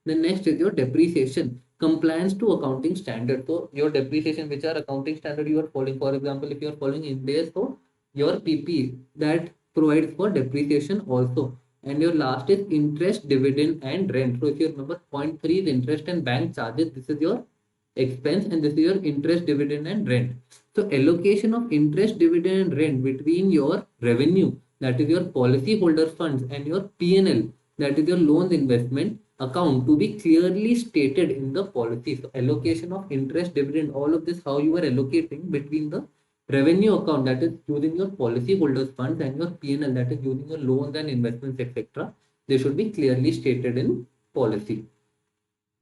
Then next is your depreciation. Compliance to accounting standard. So your depreciation, which are accounting standard you are following. For example, if you are following Ind AS, so your PP that provides for depreciation also. And your last is interest, dividend, and rent. So if you remember, point 3 is interest and bank charges. This is your expense, and this is your interest, dividend, and rent. So allocation of interest, dividend, and rent between your revenue, that is your policy holder funds, and your PNL, that is your loans investment account, to be clearly stated in the policy. So allocation of interest, dividend, all of this, how you are allocating between the revenue account, that is using your policy holders funds, and your PNL, that is using your loans and investments, etc. They should be clearly stated in policy.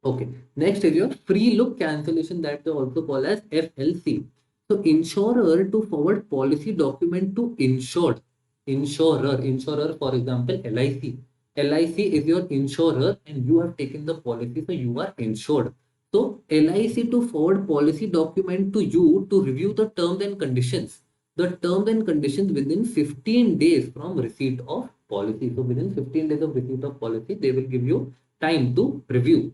Okay, next is your free look cancellation, that they also call as FLC. So insurer to forward policy document to insurer, for example, LIC. LIC is your insurer and you have taken the policy, so you are insured. So LIC to forward policy document to you to review the terms and conditions. The terms and conditions within 15 days from receipt of policy. So within 15 days of receipt of policy, they will give you time to review.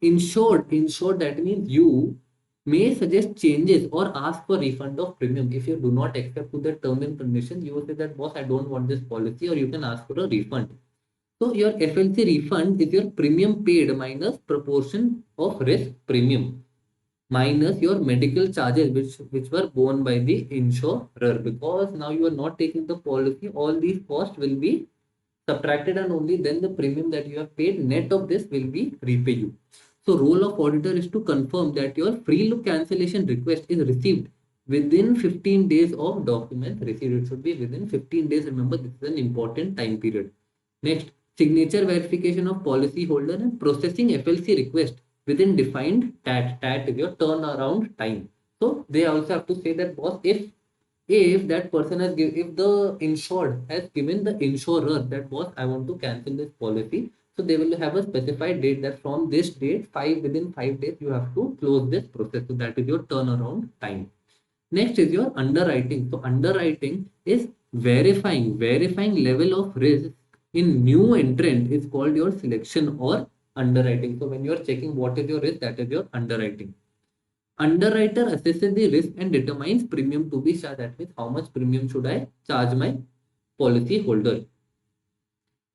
Insured, that means you may suggest changes or ask for refund of premium. If you do not accept to the terms and conditions, you will say that, boss, I don't want this policy, or you can ask for a refund. So your FLC refund is your premium paid minus proportion of risk premium minus your medical charges which were borne by the insurer. Because now you are not taking the policy, all these costs will be subtracted and only then the premium that you have paid net of this will be repay you. So role of auditor is to confirm that your free look cancellation request is received within 15 days of document received. It should be within 15 days. Remember, this is an important time period. Next, signature verification of policy holder and processing FLC request within defined TAT is your turnaround time. So they also have to say that, boss, if that person has given, if the insured has given the insurer that, boss, I want to cancel this policy, so they will have a specified date that from this date, within 5 days, you have to close this process. So that is your turnaround time. Next is your underwriting. So underwriting is verifying level of risk in new entrant is called your selection or underwriting. So when you are checking what is your risk, that is your underwriting. Underwriter assesses the risk and determines premium to be charged. That means how much premium should I charge my policy holder.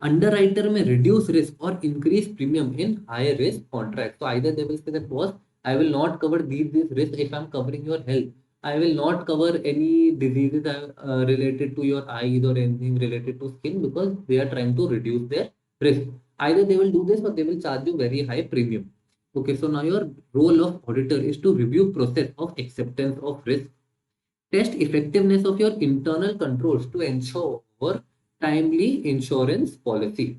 Underwriter may reduce risk or increase premium in high risk contracts. So either they will say that, boss, I will not cover these risks if I'm covering your health. I will not cover any diseases related to your eyes or anything related to skin, because they are trying to reduce their risk. Either they will do this or they will charge you very high premium. Okay, so now your role of auditor is to review process of acceptance of risk, test effectiveness of your internal controls to ensure timely insurance policy.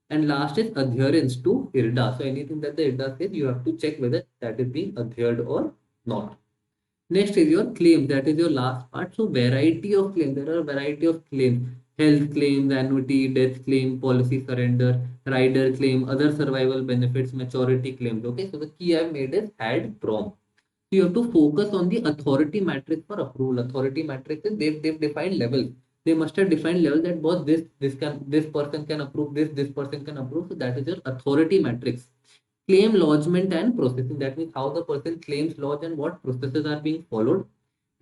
And last is adherence to IRDA. So anything that the IRDA says, you have to check whether that is being adhered or not. Next is your claim. That is your last part. So variety of claims. There are a variety of claims. Health claims, annuity, death claim, policy surrender, rider claim, other survival benefits, maturity claims. Okay, so the key I've made is had prom. So you have to focus on the authority matrix for approval. Authority matrix is they've defined levels. They must have defined level that, boss, this person can approve this person can approve. So that is your authority matrix. Claim lodgement and processing. That means how the person claims lodge and what processes are being followed.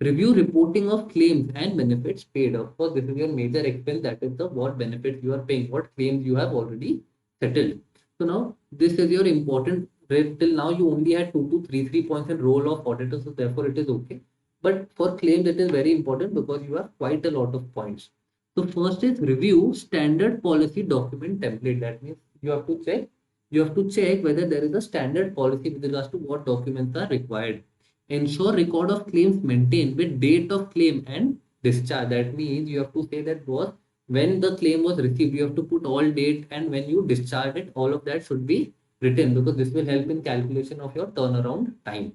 Review reporting of claims and benefits paid. Of course, this is your major expense. That is the what benefits you are paying, what claims you have already settled. So now this is your important. Till now you only had 2 to 3 points in role of auditor, so therefore it is okay. But for claims, it is very important because you have quite a lot of points. So first is review standard policy document template. That means you have to check whether there is a standard policy with regards to what documents are required. Ensure record of claims maintained with date of claim and discharge. That means you have to say that was when the claim was received, you have to put all date, and when you discharge it, all of that should be written because this will help in calculation of your turnaround time.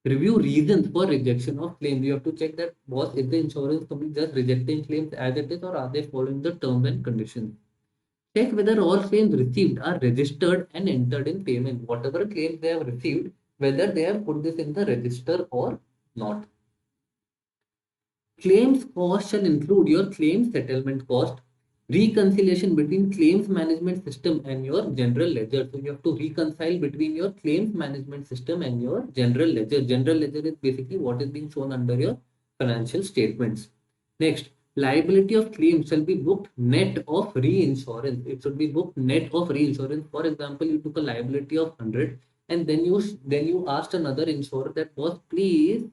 Review reasons for rejection of claims. You have to check that was is the insurance company just rejecting claims as it is, or are they following the terms and conditions. Check whether all claims received are registered and entered in payment. Whatever claims they have received, whether they have put this in the register or not. Claims cost shall include your claim settlement cost, reconciliation between claims management system and your general ledger. So you have to reconcile between your claims management system and your general ledger. General ledger is basically what is being shown under your financial statements. Next, liability of claims shall be booked net of reinsurance. It should be booked net of reinsurance. For example, you took a liability of 100 and then you asked another insurer that was please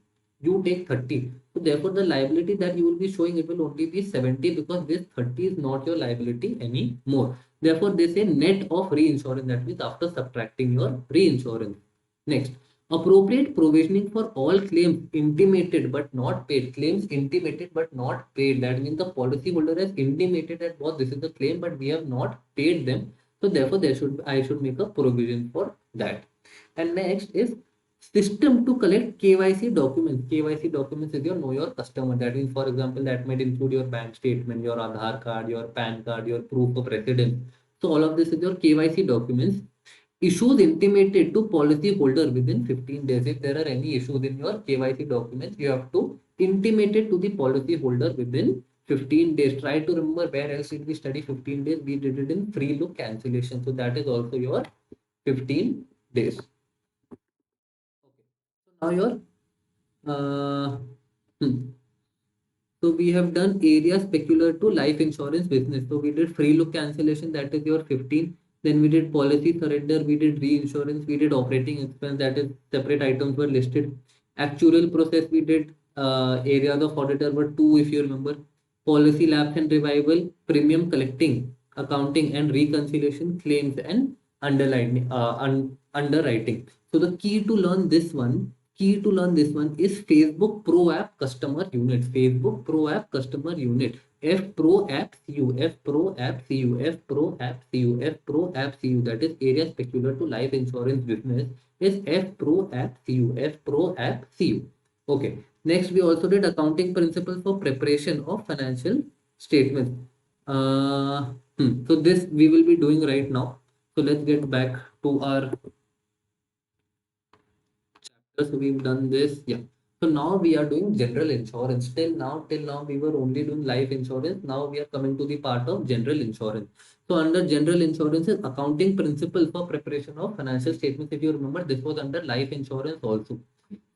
you take 30. So therefore, the liability that you will be showing, it will only be 70 because this 30 is not your liability anymore. Therefore, they say net of reinsurance. That means after subtracting your reinsurance. Next, appropriate provisioning for all claims intimated but not paid. Claims intimated but not paid. That means the policyholder has intimated that what this is the claim, but we have not paid them. So therefore, I should make a provision for that. And next is system to collect KYC documents. KYC documents is your know your customer. That means, for example, that might include your bank statement, your Aadhaar card, your PAN card, your proof of residence. So all of this is your KYC documents. Issues intimated to policy holder within 15 days. If there are any issues in your KYC documents, you have to intimate it to the policy holder within 15 days. Try to remember where else did we study 15 days. We did it in free look cancellation. So that is also your 15 days. Okay. So now your uh, hmm. So we have done areas peculiar to life insurance business. So we did free look cancellation, that is your 15. Then we did policy surrender, we did reinsurance, we did operating expense, that is separate items were listed. Actual process we did areas of auditor were 2 if you remember. Policy lapse and revival, premium collecting, accounting and reconciliation, claims and underwriting. So the key to learn this one is Facebook Pro App Customer Unit. Facebook Pro App Customer Unit. F Pro App CU. F Pro App CU. F Pro App CU. F Pro App CU. That is areas peculiar to life insurance business is F Pro App CU. F Pro App CU. Okay. Next, we also did accounting principles for preparation of financial statements. So this we will be doing right now. So let's get back to our so we've done this. Yeah. So now we are doing general insurance. Till now we were only doing life insurance. Now we are coming to the part of general insurance. So under general insurance is accounting principle for preparation of financial statements. If you remember, this was under life insurance also.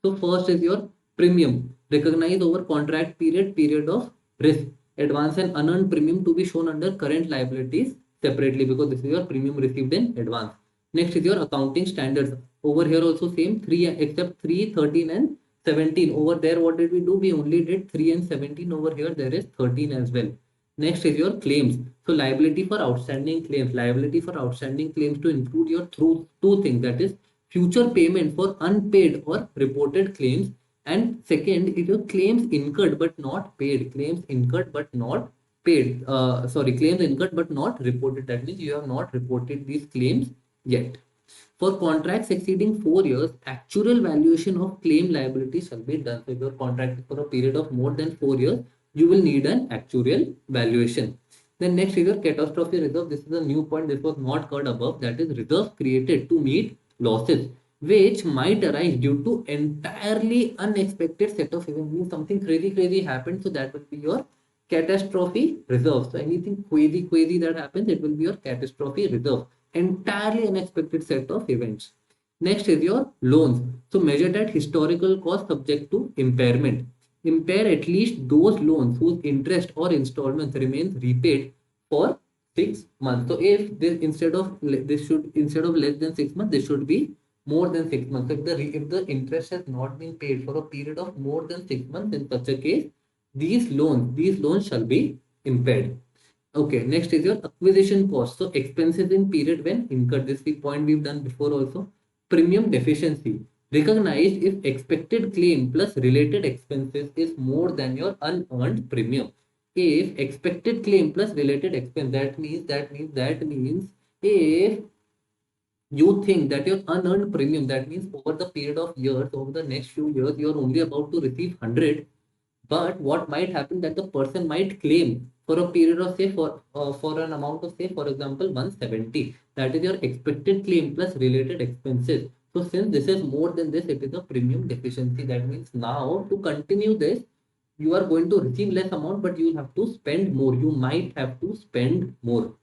So first is your premium. Recognize over contract period of risk. Advance and unearned premium to be shown under current liabilities separately because this is your premium received in advance. Next is your accounting standards. Over here also same 3 except 3, 13 and 17. Over there what did we do? We only did 3 and 17. Over here there is 13 as well. Next is your claims. So liability for outstanding claims. Liability for outstanding claims to include your two things, that is future payment for unpaid or reported claims, and second is your claims incurred but not paid. Claims incurred but not paid. Claims incurred but not reported. That means you have not reported these claims yet. For contracts exceeding 4 years, actual valuation of claim liability shall be done. So if your contract is for a period of more than 4 years, you will need an actuarial valuation. Then next is your catastrophe reserve. This is a new point. This was not covered above. That is reserves created to meet losses which might arise due to entirely unexpected set of events. Means something crazy happened. So that will be your catastrophe reserve. So anything crazy that happens, it will be your catastrophe reserve. Entirely unexpected set of events. Next is your loans. So measured at historical cost subject to impairment. Impair at least those loans whose interest or installments remains repaid for 6 months. So if this instead of less than 6 months, this should be more than 6 months. If the interest has not been paid for a period of more than 6 months, in such a case, these loans shall be impaired. Okay, next is your acquisition cost. So expenses in period when incurred. This is the point we've done before also. Premium deficiency. Recognized if expected claim plus related expenses is more than your unearned premium. If expected claim plus related expense, that means if you think that your unearned premium, that means over the period of years, over the next few years, you're only about to receive 100, but what might happen that the person might claim for a period of say for an amount of say for example 170. That is your expected claim plus related expenses. So since this is more than this, it is a premium deficiency. That means now to continue this, you are going to receive less amount, but you will have to spend more. You might have to spend more.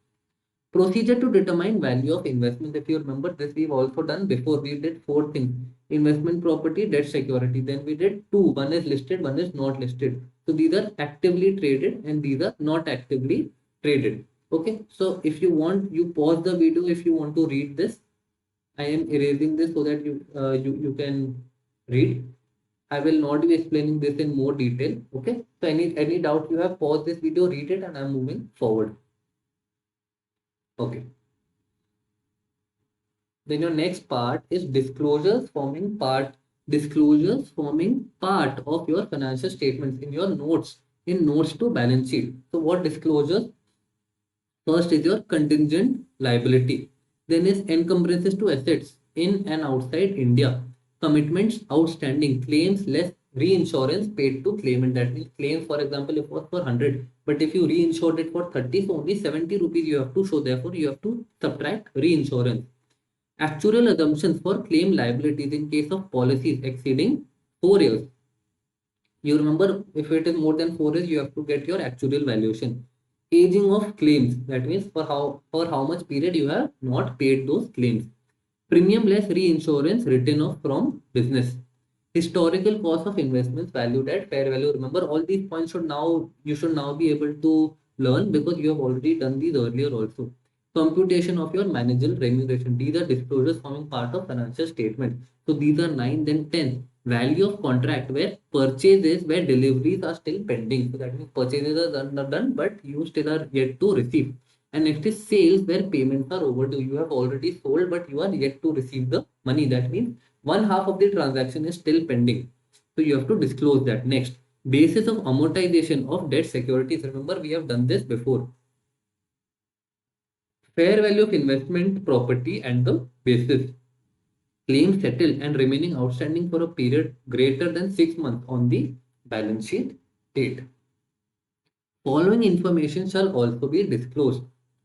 Procedure to determine value of investment. If you remember this, we've also done before. We did four things: investment property, debt security. Then we did two. One is listed, one is not listed. So these are actively traded and these are not actively traded. Okay. So if you want, you pause the video if you want to read this. I am erasing this so that you can read. I will not be explaining this in more detail. Okay. So any doubt you have, pause this video, read it, and I'm moving forward. Okay. Then your next part is disclosures forming part of your financial statements in your notes to balance sheet. So what disclosures? First is your contingent liability. Then is encumbrances to assets in and outside India. Commitments outstanding, claims less reinsurance paid to claimant. That means claims, for example, if it was for 100, but if you reinsured it for 30, so only 70 rupees you have to show. Therefore, you have to subtract reinsurance. Actuarial assumptions for claim liabilities in case of policies exceeding 4 years. You remember, if it is more than 4 years, you have to get your actuarial valuation. Aging of claims, that means for how much period you have not paid those claims. Premium less reinsurance written off from business. Historical cost of investments valued at fair value. Remember, all these points you should now be able to learn because you have already done these earlier also. Computation of your managerial remuneration. These are disclosures forming part of financial statement. So these are 9, then 10. Value of contract, where purchases, where deliveries are still pending. So that means purchases are done, but you still are yet to receive. And next is sales, where payments are overdue. You have already sold, but you are yet to receive the money. That means one half of the transaction is still pending. So you have to disclose that. Next, basis of amortization of debt securities. Remember, we have done this before. Fair value of investment property and the basis. Claims settled and remaining outstanding for a period greater than 6 months on the balance sheet date. Following information shall also be disclosed.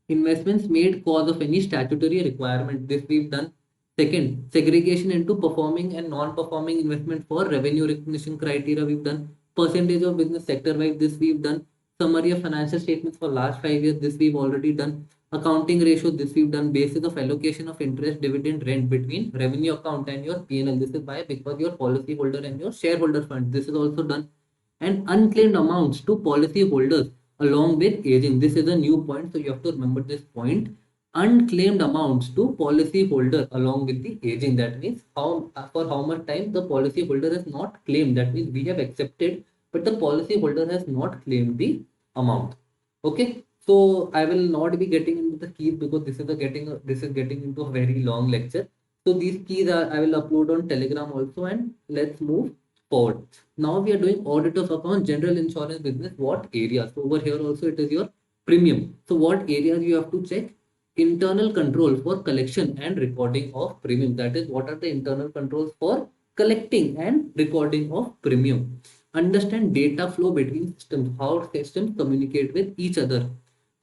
Investments made cause of any statutory requirement. This we've done. Second, segregation into performing and non-performing investment for revenue recognition criteria. We've done. Percentage of business sector wise. This we've done. Summary of financial statements for last 5 years. This we've already done. Accounting ratio. This we've done. Basis of allocation of interest, dividend, rent between revenue account and your P&L. This is why, because your policy holder and your shareholder fund. This is also done. And unclaimed amounts to policy holders along with aging. This is a new point, so you have to remember this point. Unclaimed amounts to policy holder along with the aging. That means for how much time the policy holder has not claimed. That means we have accepted, but the policy holder has not claimed the amount. Okay. So I will not be getting into the keys because this is getting into a very long lecture. So these keys I will upload on Telegram also, and let's move forward. Now we are doing audit of account, general insurance business. What areas? So over here also it is your premium. So what areas you have to check? Internal control for collection and recording of premium. That is, what are the internal controls for collecting and recording of premium? Understand data flow between systems, how systems communicate with each other.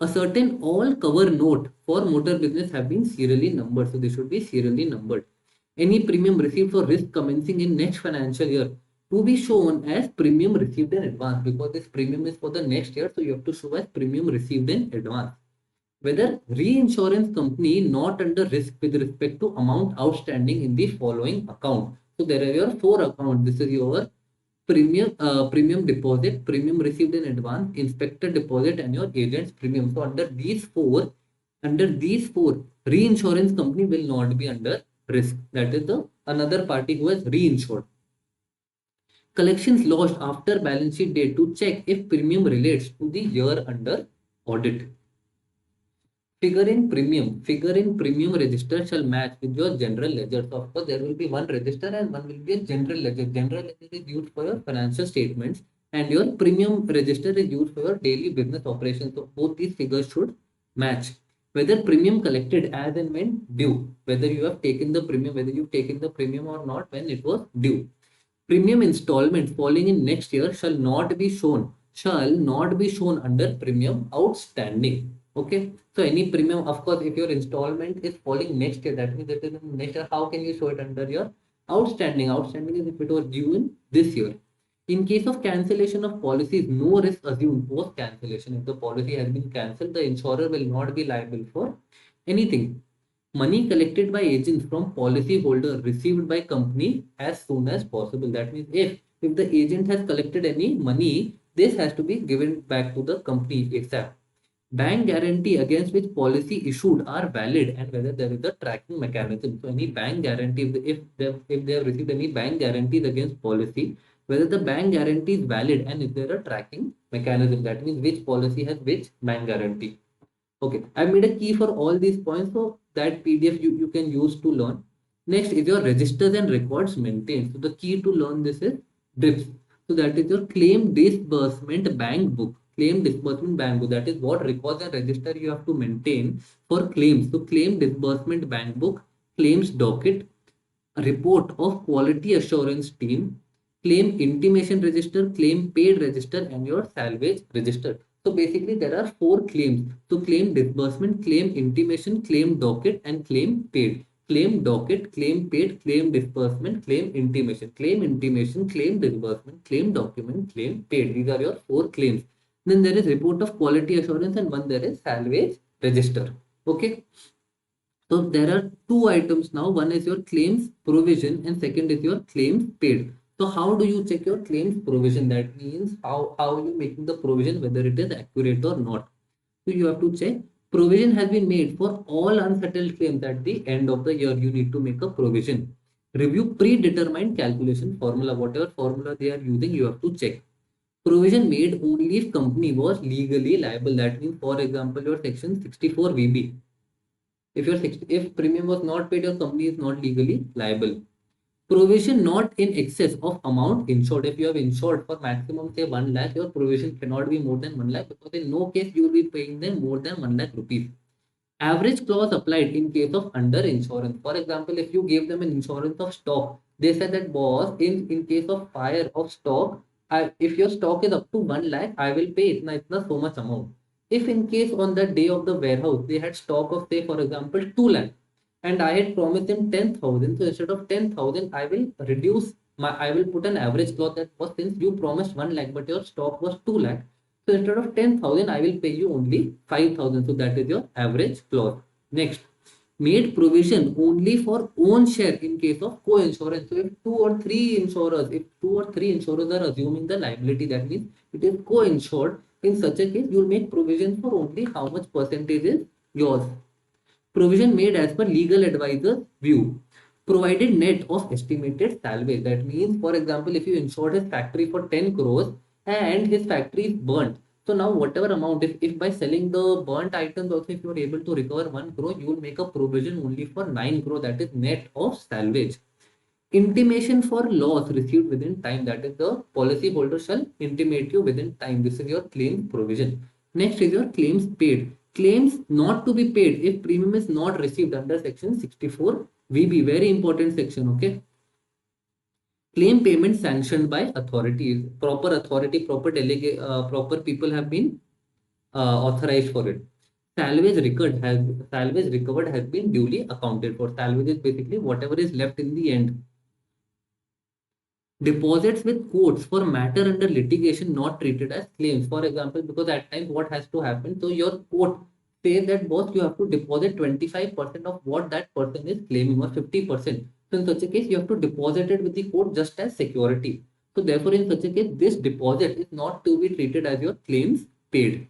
A certain all cover note for motor business have been serially numbered. So they should be serially numbered. Any premium received for risk commencing in next financial year to be shown as premium received in advance, because this premium is for the next year. So you have to show as premium received in advance. Whether reinsurance company not under risk with respect to amount outstanding in the following account. So there are your 4 accounts. This is your premium deposit, premium received in advance, inspector deposit, and your agent's premium. So under these four, reinsurance company will not be under risk. That is the another party who has reinsured. Collections lost after balance sheet date to check if premium relates to the year under audit. Figure in premium register shall match with your general ledger. So of course there will be one register and one will be a general ledger. General ledger is used for your financial statements and your premium register is used for your daily business operations. So both these figures should match. Whether premium collected as and when due, whether you have taken the premium, whether you've taken the premium or not when it was due. Premium installment falling in next year shall not be shown under premium outstanding. Okay, so any premium, of course, if your installment is falling next year, that means it is in next year. How can you show it under your outstanding? Outstanding is if it was due in this year. In case of cancellation of policies, no risk assumed post cancellation. If the policy has been cancelled, the insurer will not be liable for anything. Money collected by agents from policyholder received by company as soon as possible. That means if the agent has collected any money, this has to be given back to the company ASAP. Bank guarantee against which policy issued are valid and whether there is a tracking mechanism. So any bank guarantee, if they have received any bank guarantees against policy, whether the bank guarantee is valid and is there a tracking mechanism. That means which policy has which bank guarantee. Okay, I made a key for all these points, so that PDF you can use to learn. Next is your registers and records maintained. So the key to learn this is DRIPS. So that is your claim disbursement bank book. Claim disbursement bank book. That is what records and register you have to maintain for claims. So claim disbursement bank book, claims docket, report of quality assurance team, claim intimation register, claim paid register, and your salvage register. So basically there are 4 claims. So claim disbursement, claim intimation, claim docket, and claim paid. Claim docket, claim paid, claim disbursement, claim intimation, claim disbursement, claim document, claim paid. These are your 4 claims. Then there is report of quality assurance and one there is salvage register. Okay. So there are 2 items now. One is your claims provision and second is your claims paid. So how do you check your claims provision? That means how you making the provision, whether it is accurate or not. So you have to check provision has been made for all unsettled claims at the end of the year. You need to make a provision. Review predetermined calculation formula. Whatever formula they are using, you have to check. Provision made only if company was legally liable. That means, for example, your section 64 VB. If premium was not paid, your company is not legally liable. Provision not in excess of amount insured. If you have insured for maximum say 1 lakh, your provision cannot be more than 1 lakh because in no case you will be paying them more than 1 lakh rupees. Average clause applied in case of under insurance. For example, if you gave them an insurance of stock, they said that boss, in case of fire of stock, if your stock is up to 1 lakh, I will pay itna so much amount. If in case on the day of the warehouse, they had stock of say for example 2 lakh and I had promised them 10,000. So instead of 10,000, I will put an average clause that was since you promised 1 lakh, but your stock was 2 lakh. So instead of 10,000, I will pay you only 5,000. So that is your average clause. Next, made provision only for own share in case of co-insurance. So if two or three insurers are assuming the liability, that means it is co-insured. In such a case, you will make provision for only how much percentage is yours. Provision made as per legal advisor's view. Provided net of estimated salvage. That means, for example, if you insured his factory for 10 crores and his factory is burnt. So now whatever amount, if by selling the burnt items also, if you are able to recover 1 crore, you will make a provision only for 9 crore. That is net of salvage. Intimation for loss received within time. That is the policy holder shall intimate you within time. This is your claim provision. Next is your claims paid. Claims not to be paid if premium is not received under section 64 VB. Very important section. Okay. Claim payment sanctioned by authorities. Proper authority, proper people have been authorized for it. Salvage recovered has been duly accounted for. Salvage is basically whatever is left in the end. Deposits with courts for matter under litigation not treated as claims. For example, because at times what has to happen, so your court says that boss, you have to deposit 25% of what that person is claiming or 50%. So in such a case, you have to deposit it with the court just as security. So therefore, in such a case, this deposit is not to be treated as your claims paid.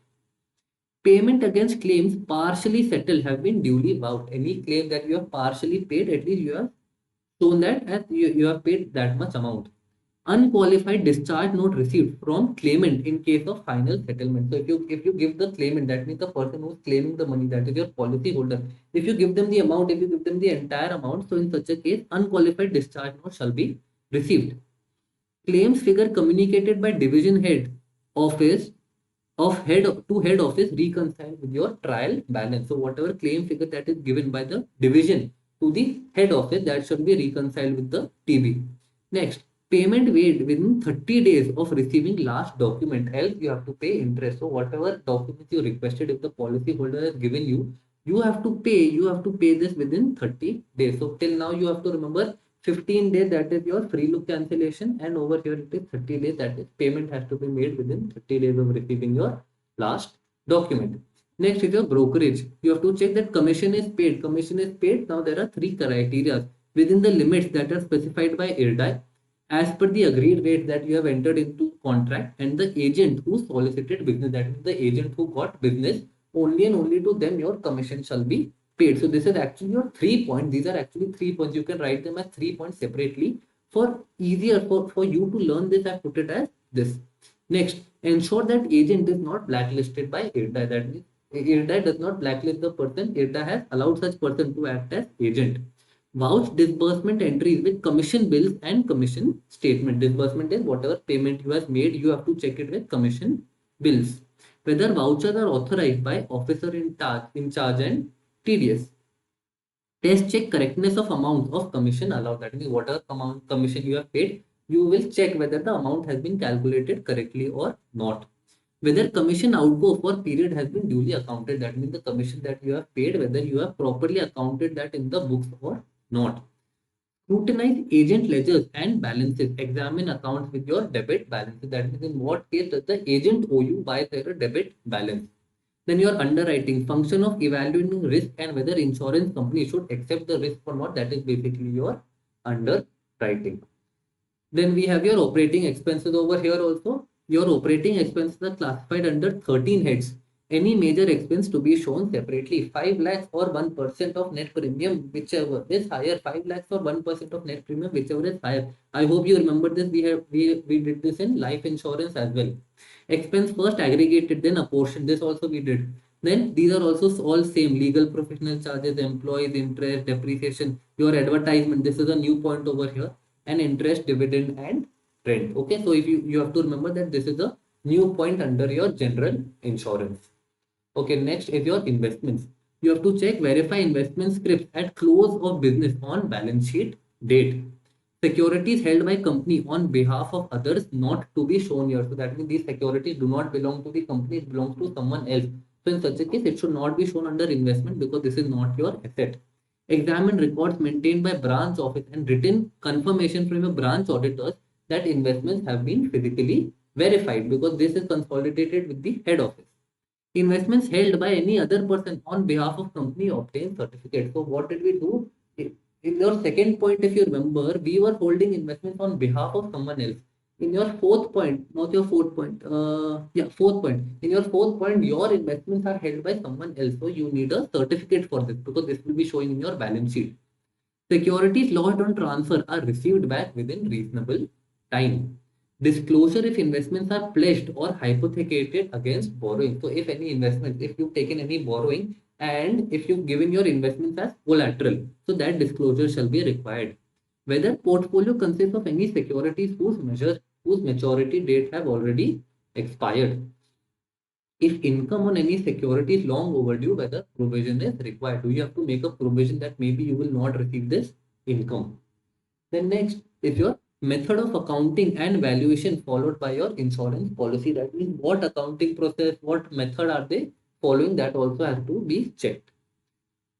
Payment against claims partially settled have been duly vouched. Any claim that you have partially paid, at least you have shown that as you have paid that much amount. Unqualified discharge note received from claimant in case of final settlement. So if you give the claimant, that means the person who is claiming the money, that is your policy holder, if you give them the amount, if you give them the entire amount, so in such a case unqualified discharge note shall be received. Claims figure communicated by division head office of head to head office reconcile with your trial balance. So whatever claim figure that is given by the division to the head office, that should be reconciled with the TB. Next, payment made within 30 days of receiving last document, else you have to pay interest. So whatever documents you requested, if the policy holder has given you, you have to pay this within 30 days. So till now you have to remember 15 days, that is your free look cancellation, and over here it is 30 days, that is payment has to be made within 30 days of receiving your last document. Next is your brokerage. You have to check that commission is paid. Commission is paid. Now there are three criteria within the limits that are specified by IRDAI as per the agreed rate that you have entered into contract, and the agent who solicited business, that is the agent who got business, only and only to them your commission shall be paid. So this is actually your 3 points. These are actually 3 points. You can write them as 3 points separately. For easier for you to learn this, I put it as this. Next, ensure that agent is not blacklisted by IRDAI. That means IRDAI does not blacklist the person. IRDAI has allowed such person to act as agent. Vouch disbursement entries with commission bills and commission statement. Disbursement is whatever payment you have made, you have to check it with commission bills. Whether vouchers are authorized by officer in charge and TDS. Test check correctness of amount of commission allowed. That means whatever amount commission you have paid, you will check whether the amount has been calculated correctly or not. Whether commission outgo for period has been duly accounted. That means the commission that you have paid, whether you have properly accounted that in the books or not. Scrutinize agent ledgers and balances. Examine accounts with your debit balances. That means in what case does the agent owe you by their debit balance. Then your underwriting, function of evaluating risk and whether insurance company should accept the risk or not. That is basically your underwriting. Then we have your operating expenses over here also. Your operating expenses are classified under 13 heads. Any major expense to be shown separately. 5 lakhs or 1% of net premium, whichever is higher. 5 lakhs or 1% of net premium, whichever is higher. I hope you remember this. We did this in life insurance as well. Expense first aggregated, then apportioned. This also we did. Then these are also all same. Legal professional charges, employees, interest, depreciation, your advertisement. This is a new point over here. And interest, dividend, and rent. Okay, so if you have to remember that this is a new point under your general insurance. Okay, next is your investments. You have to check verify investment scripts at close of business on balance sheet date. Securities held by company on behalf of others not to be shown here. So that means these securities do not belong to the company, it belongs to someone else. So in such a case, it should not be shown under investment because this is not your asset. Examine records maintained by branch office and written confirmation from your branch auditors that investments have been physically verified, because this is consolidated with the head office. Investments held by any other person on behalf of company obtain certificate. So what did we do? In your second point, if you remember, we were holding investments on behalf of someone else. In your fourth point, not your fourth point, fourth point. In your fourth point, your investments are held by someone else. So you need a certificate for this because this will be showing in your balance sheet. Securities lodged on transfer are received back within reasonable time. Disclosure if investments are pledged or hypothecated against borrowing. So if any investment, if you've taken any borrowing and if you've given your investments as collateral, so that disclosure shall be required. Whether portfolio consists of any securities whose maturity date have already expired. If income on any security is long overdue, whether provision is required. Do you have to make a provision that maybe you will not receive this income? Then next is your method of accounting and valuation followed by your insurance policy. That means what accounting process, what method are they following, that also has to be checked.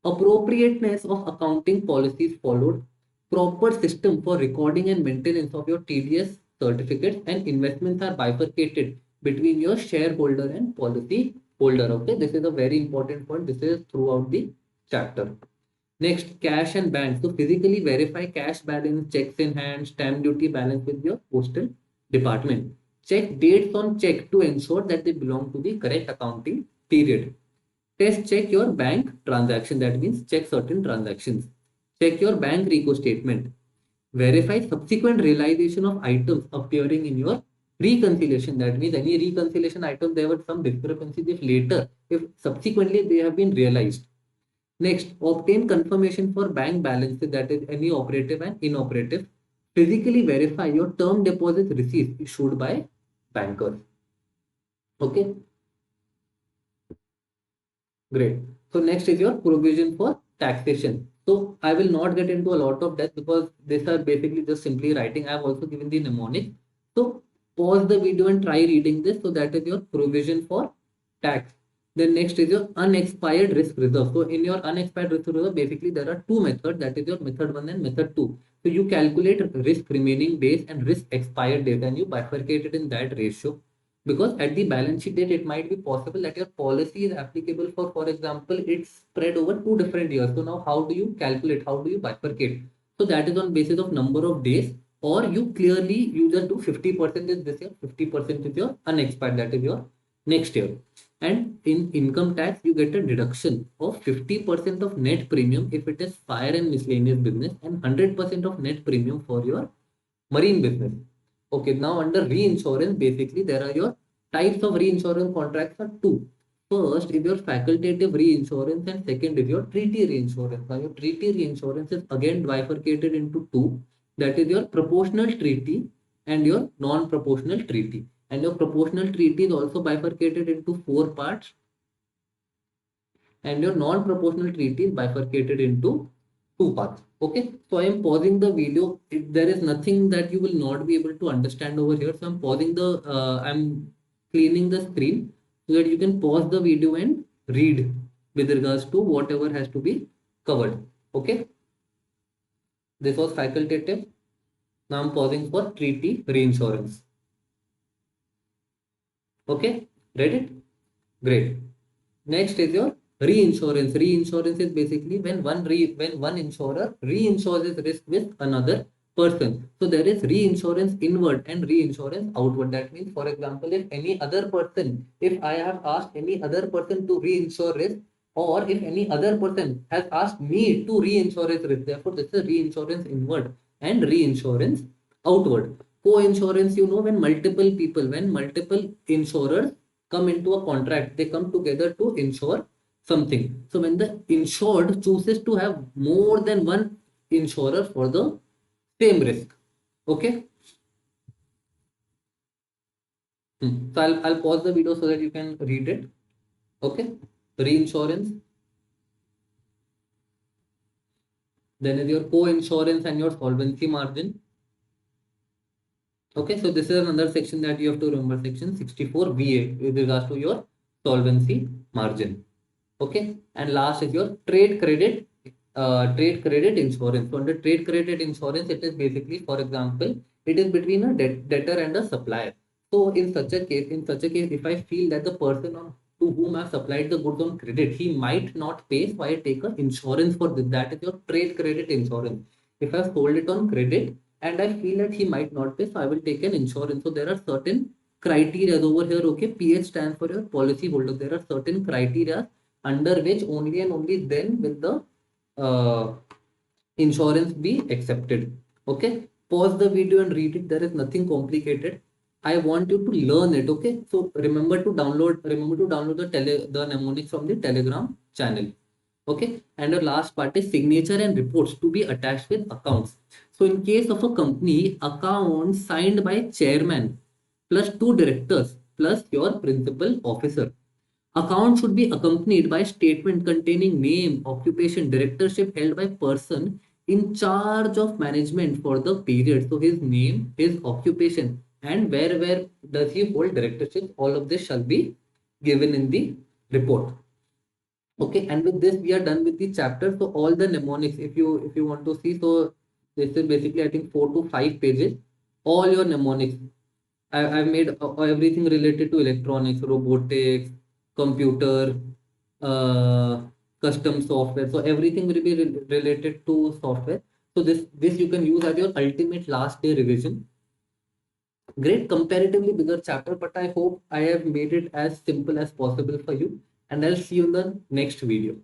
Appropriateness of accounting policies followed. Proper system for recording and maintenance of your TDS certificates and investments are bifurcated between your shareholder and policy holder. Okay, this is a very important point. This is throughout the chapter. Next, cash and bank. So physically verify cash balance, checks in hand, stamp duty balance with your postal department. Check dates on check to ensure that they belong to the correct accounting period. Test check your bank transaction. That means check certain transactions. Check your bank reco statement. Verify subsequent realization of items appearing in your reconciliation. That means any reconciliation item, there were some discrepancies if later, if subsequently they have been realized. Next, obtain confirmation for bank balances, that is any operative and inoperative. Physically verify your term deposit receipts issued by bankers. Okay, great. So next is your provision for taxation. So I will not get into a lot of that because these are basically just simply writing. I have also given the mnemonic. So pause the video and try reading this. So that is your provision for tax. Then next is your unexpired risk reserve. So in your unexpired risk reserve, basically there are two methods. That is your method 1 and method 2. So you calculate risk remaining days and risk expired days, and you bifurcate it in that ratio, because at the balance sheet date it might be possible that your policy is applicable for example, it's spread over 2 different years. So now how do you calculate, how do you bifurcate? So that is on basis of number of days, or you clearly you just do 50% is this year, 50% is your unexpired, that is your next year. And in income tax you get a deduction of 50% of net premium if it is fire and miscellaneous business, and 100% of net premium for your marine business. Okay, now under reinsurance, basically there are your types of reinsurance contracts are two. First is your facultative reinsurance and second is your treaty reinsurance. Now your treaty reinsurance is again bifurcated into two. That is your proportional treaty and your non-proportional treaty. And your proportional treaty is also bifurcated into four parts, and your non-proportional treaty is bifurcated into two parts. Okay, so I am pausing the video. If there is nothing that you will not be able to understand over here, so I'm pausing the I'm cleaning the screen so that you can pause the video and read with regards to whatever has to be covered. Okay, this was facultative. Now I'm pausing for treaty reinsurance. Okay, read it. Great. Next is your reinsurance. Reinsurance is basically when one insurer reinsures his risk with another person. So there is reinsurance inward and reinsurance outward. That means, for example, if any other person, if I have asked any other person to reinsure risk, or if any other person has asked me to reinsure his risk, therefore this is reinsurance inward and reinsurance outward. Co-insurance, when multiple people, when multiple insurers come into a contract, they come together to insure something. So when the insured chooses to have more than one insurer for the same risk. Okay. So I'll pause the video so that you can read it. Okay. Reinsurance. Then is your co-insurance and your solvency margin. Okay, so this is another section that you have to remember, section 64 VA with regards to your solvency margin. Okay, and last is your trade credit insurance. So under trade credit insurance, it is basically, for example, it is between a debtor and a supplier. So in such a case, if I feel that the person to whom I have supplied the goods on credit, he might not pay, so I take an insurance for this. That is your trade credit insurance. If I have sold it on credit and I feel that he might not pay, so I will take an insurance. So there are certain criteria over here. Okay, PH stands for your policy holder. There are certain criteria under which only and only then will the insurance be accepted. Okay, pause the video and read it. There is nothing complicated. I want you to learn it. Okay, so remember to download the mnemonics from the Telegram channel. Okay, and the last part is signature and reports to be attached with accounts. So in case of a company, accounts signed by chairman plus 2 directors plus your principal officer. Account should be accompanied by statement containing name, occupation, directorship held by person in charge of management for the period. So his name, his occupation, and where does he hold directorship. All of this shall be given in the report. Okay, and with this we are done with the chapter. So all the mnemonics, if you want to see, so this is basically I think 4 to 5 pages. All your mnemonics. I've made everything related to electronics, robotics, computer, uh, custom software. So everything will be related to software. So this you can use as your ultimate last day revision. Great, comparatively bigger chapter, but I hope I have made it as simple as possible for you. and I'll see you in the next video.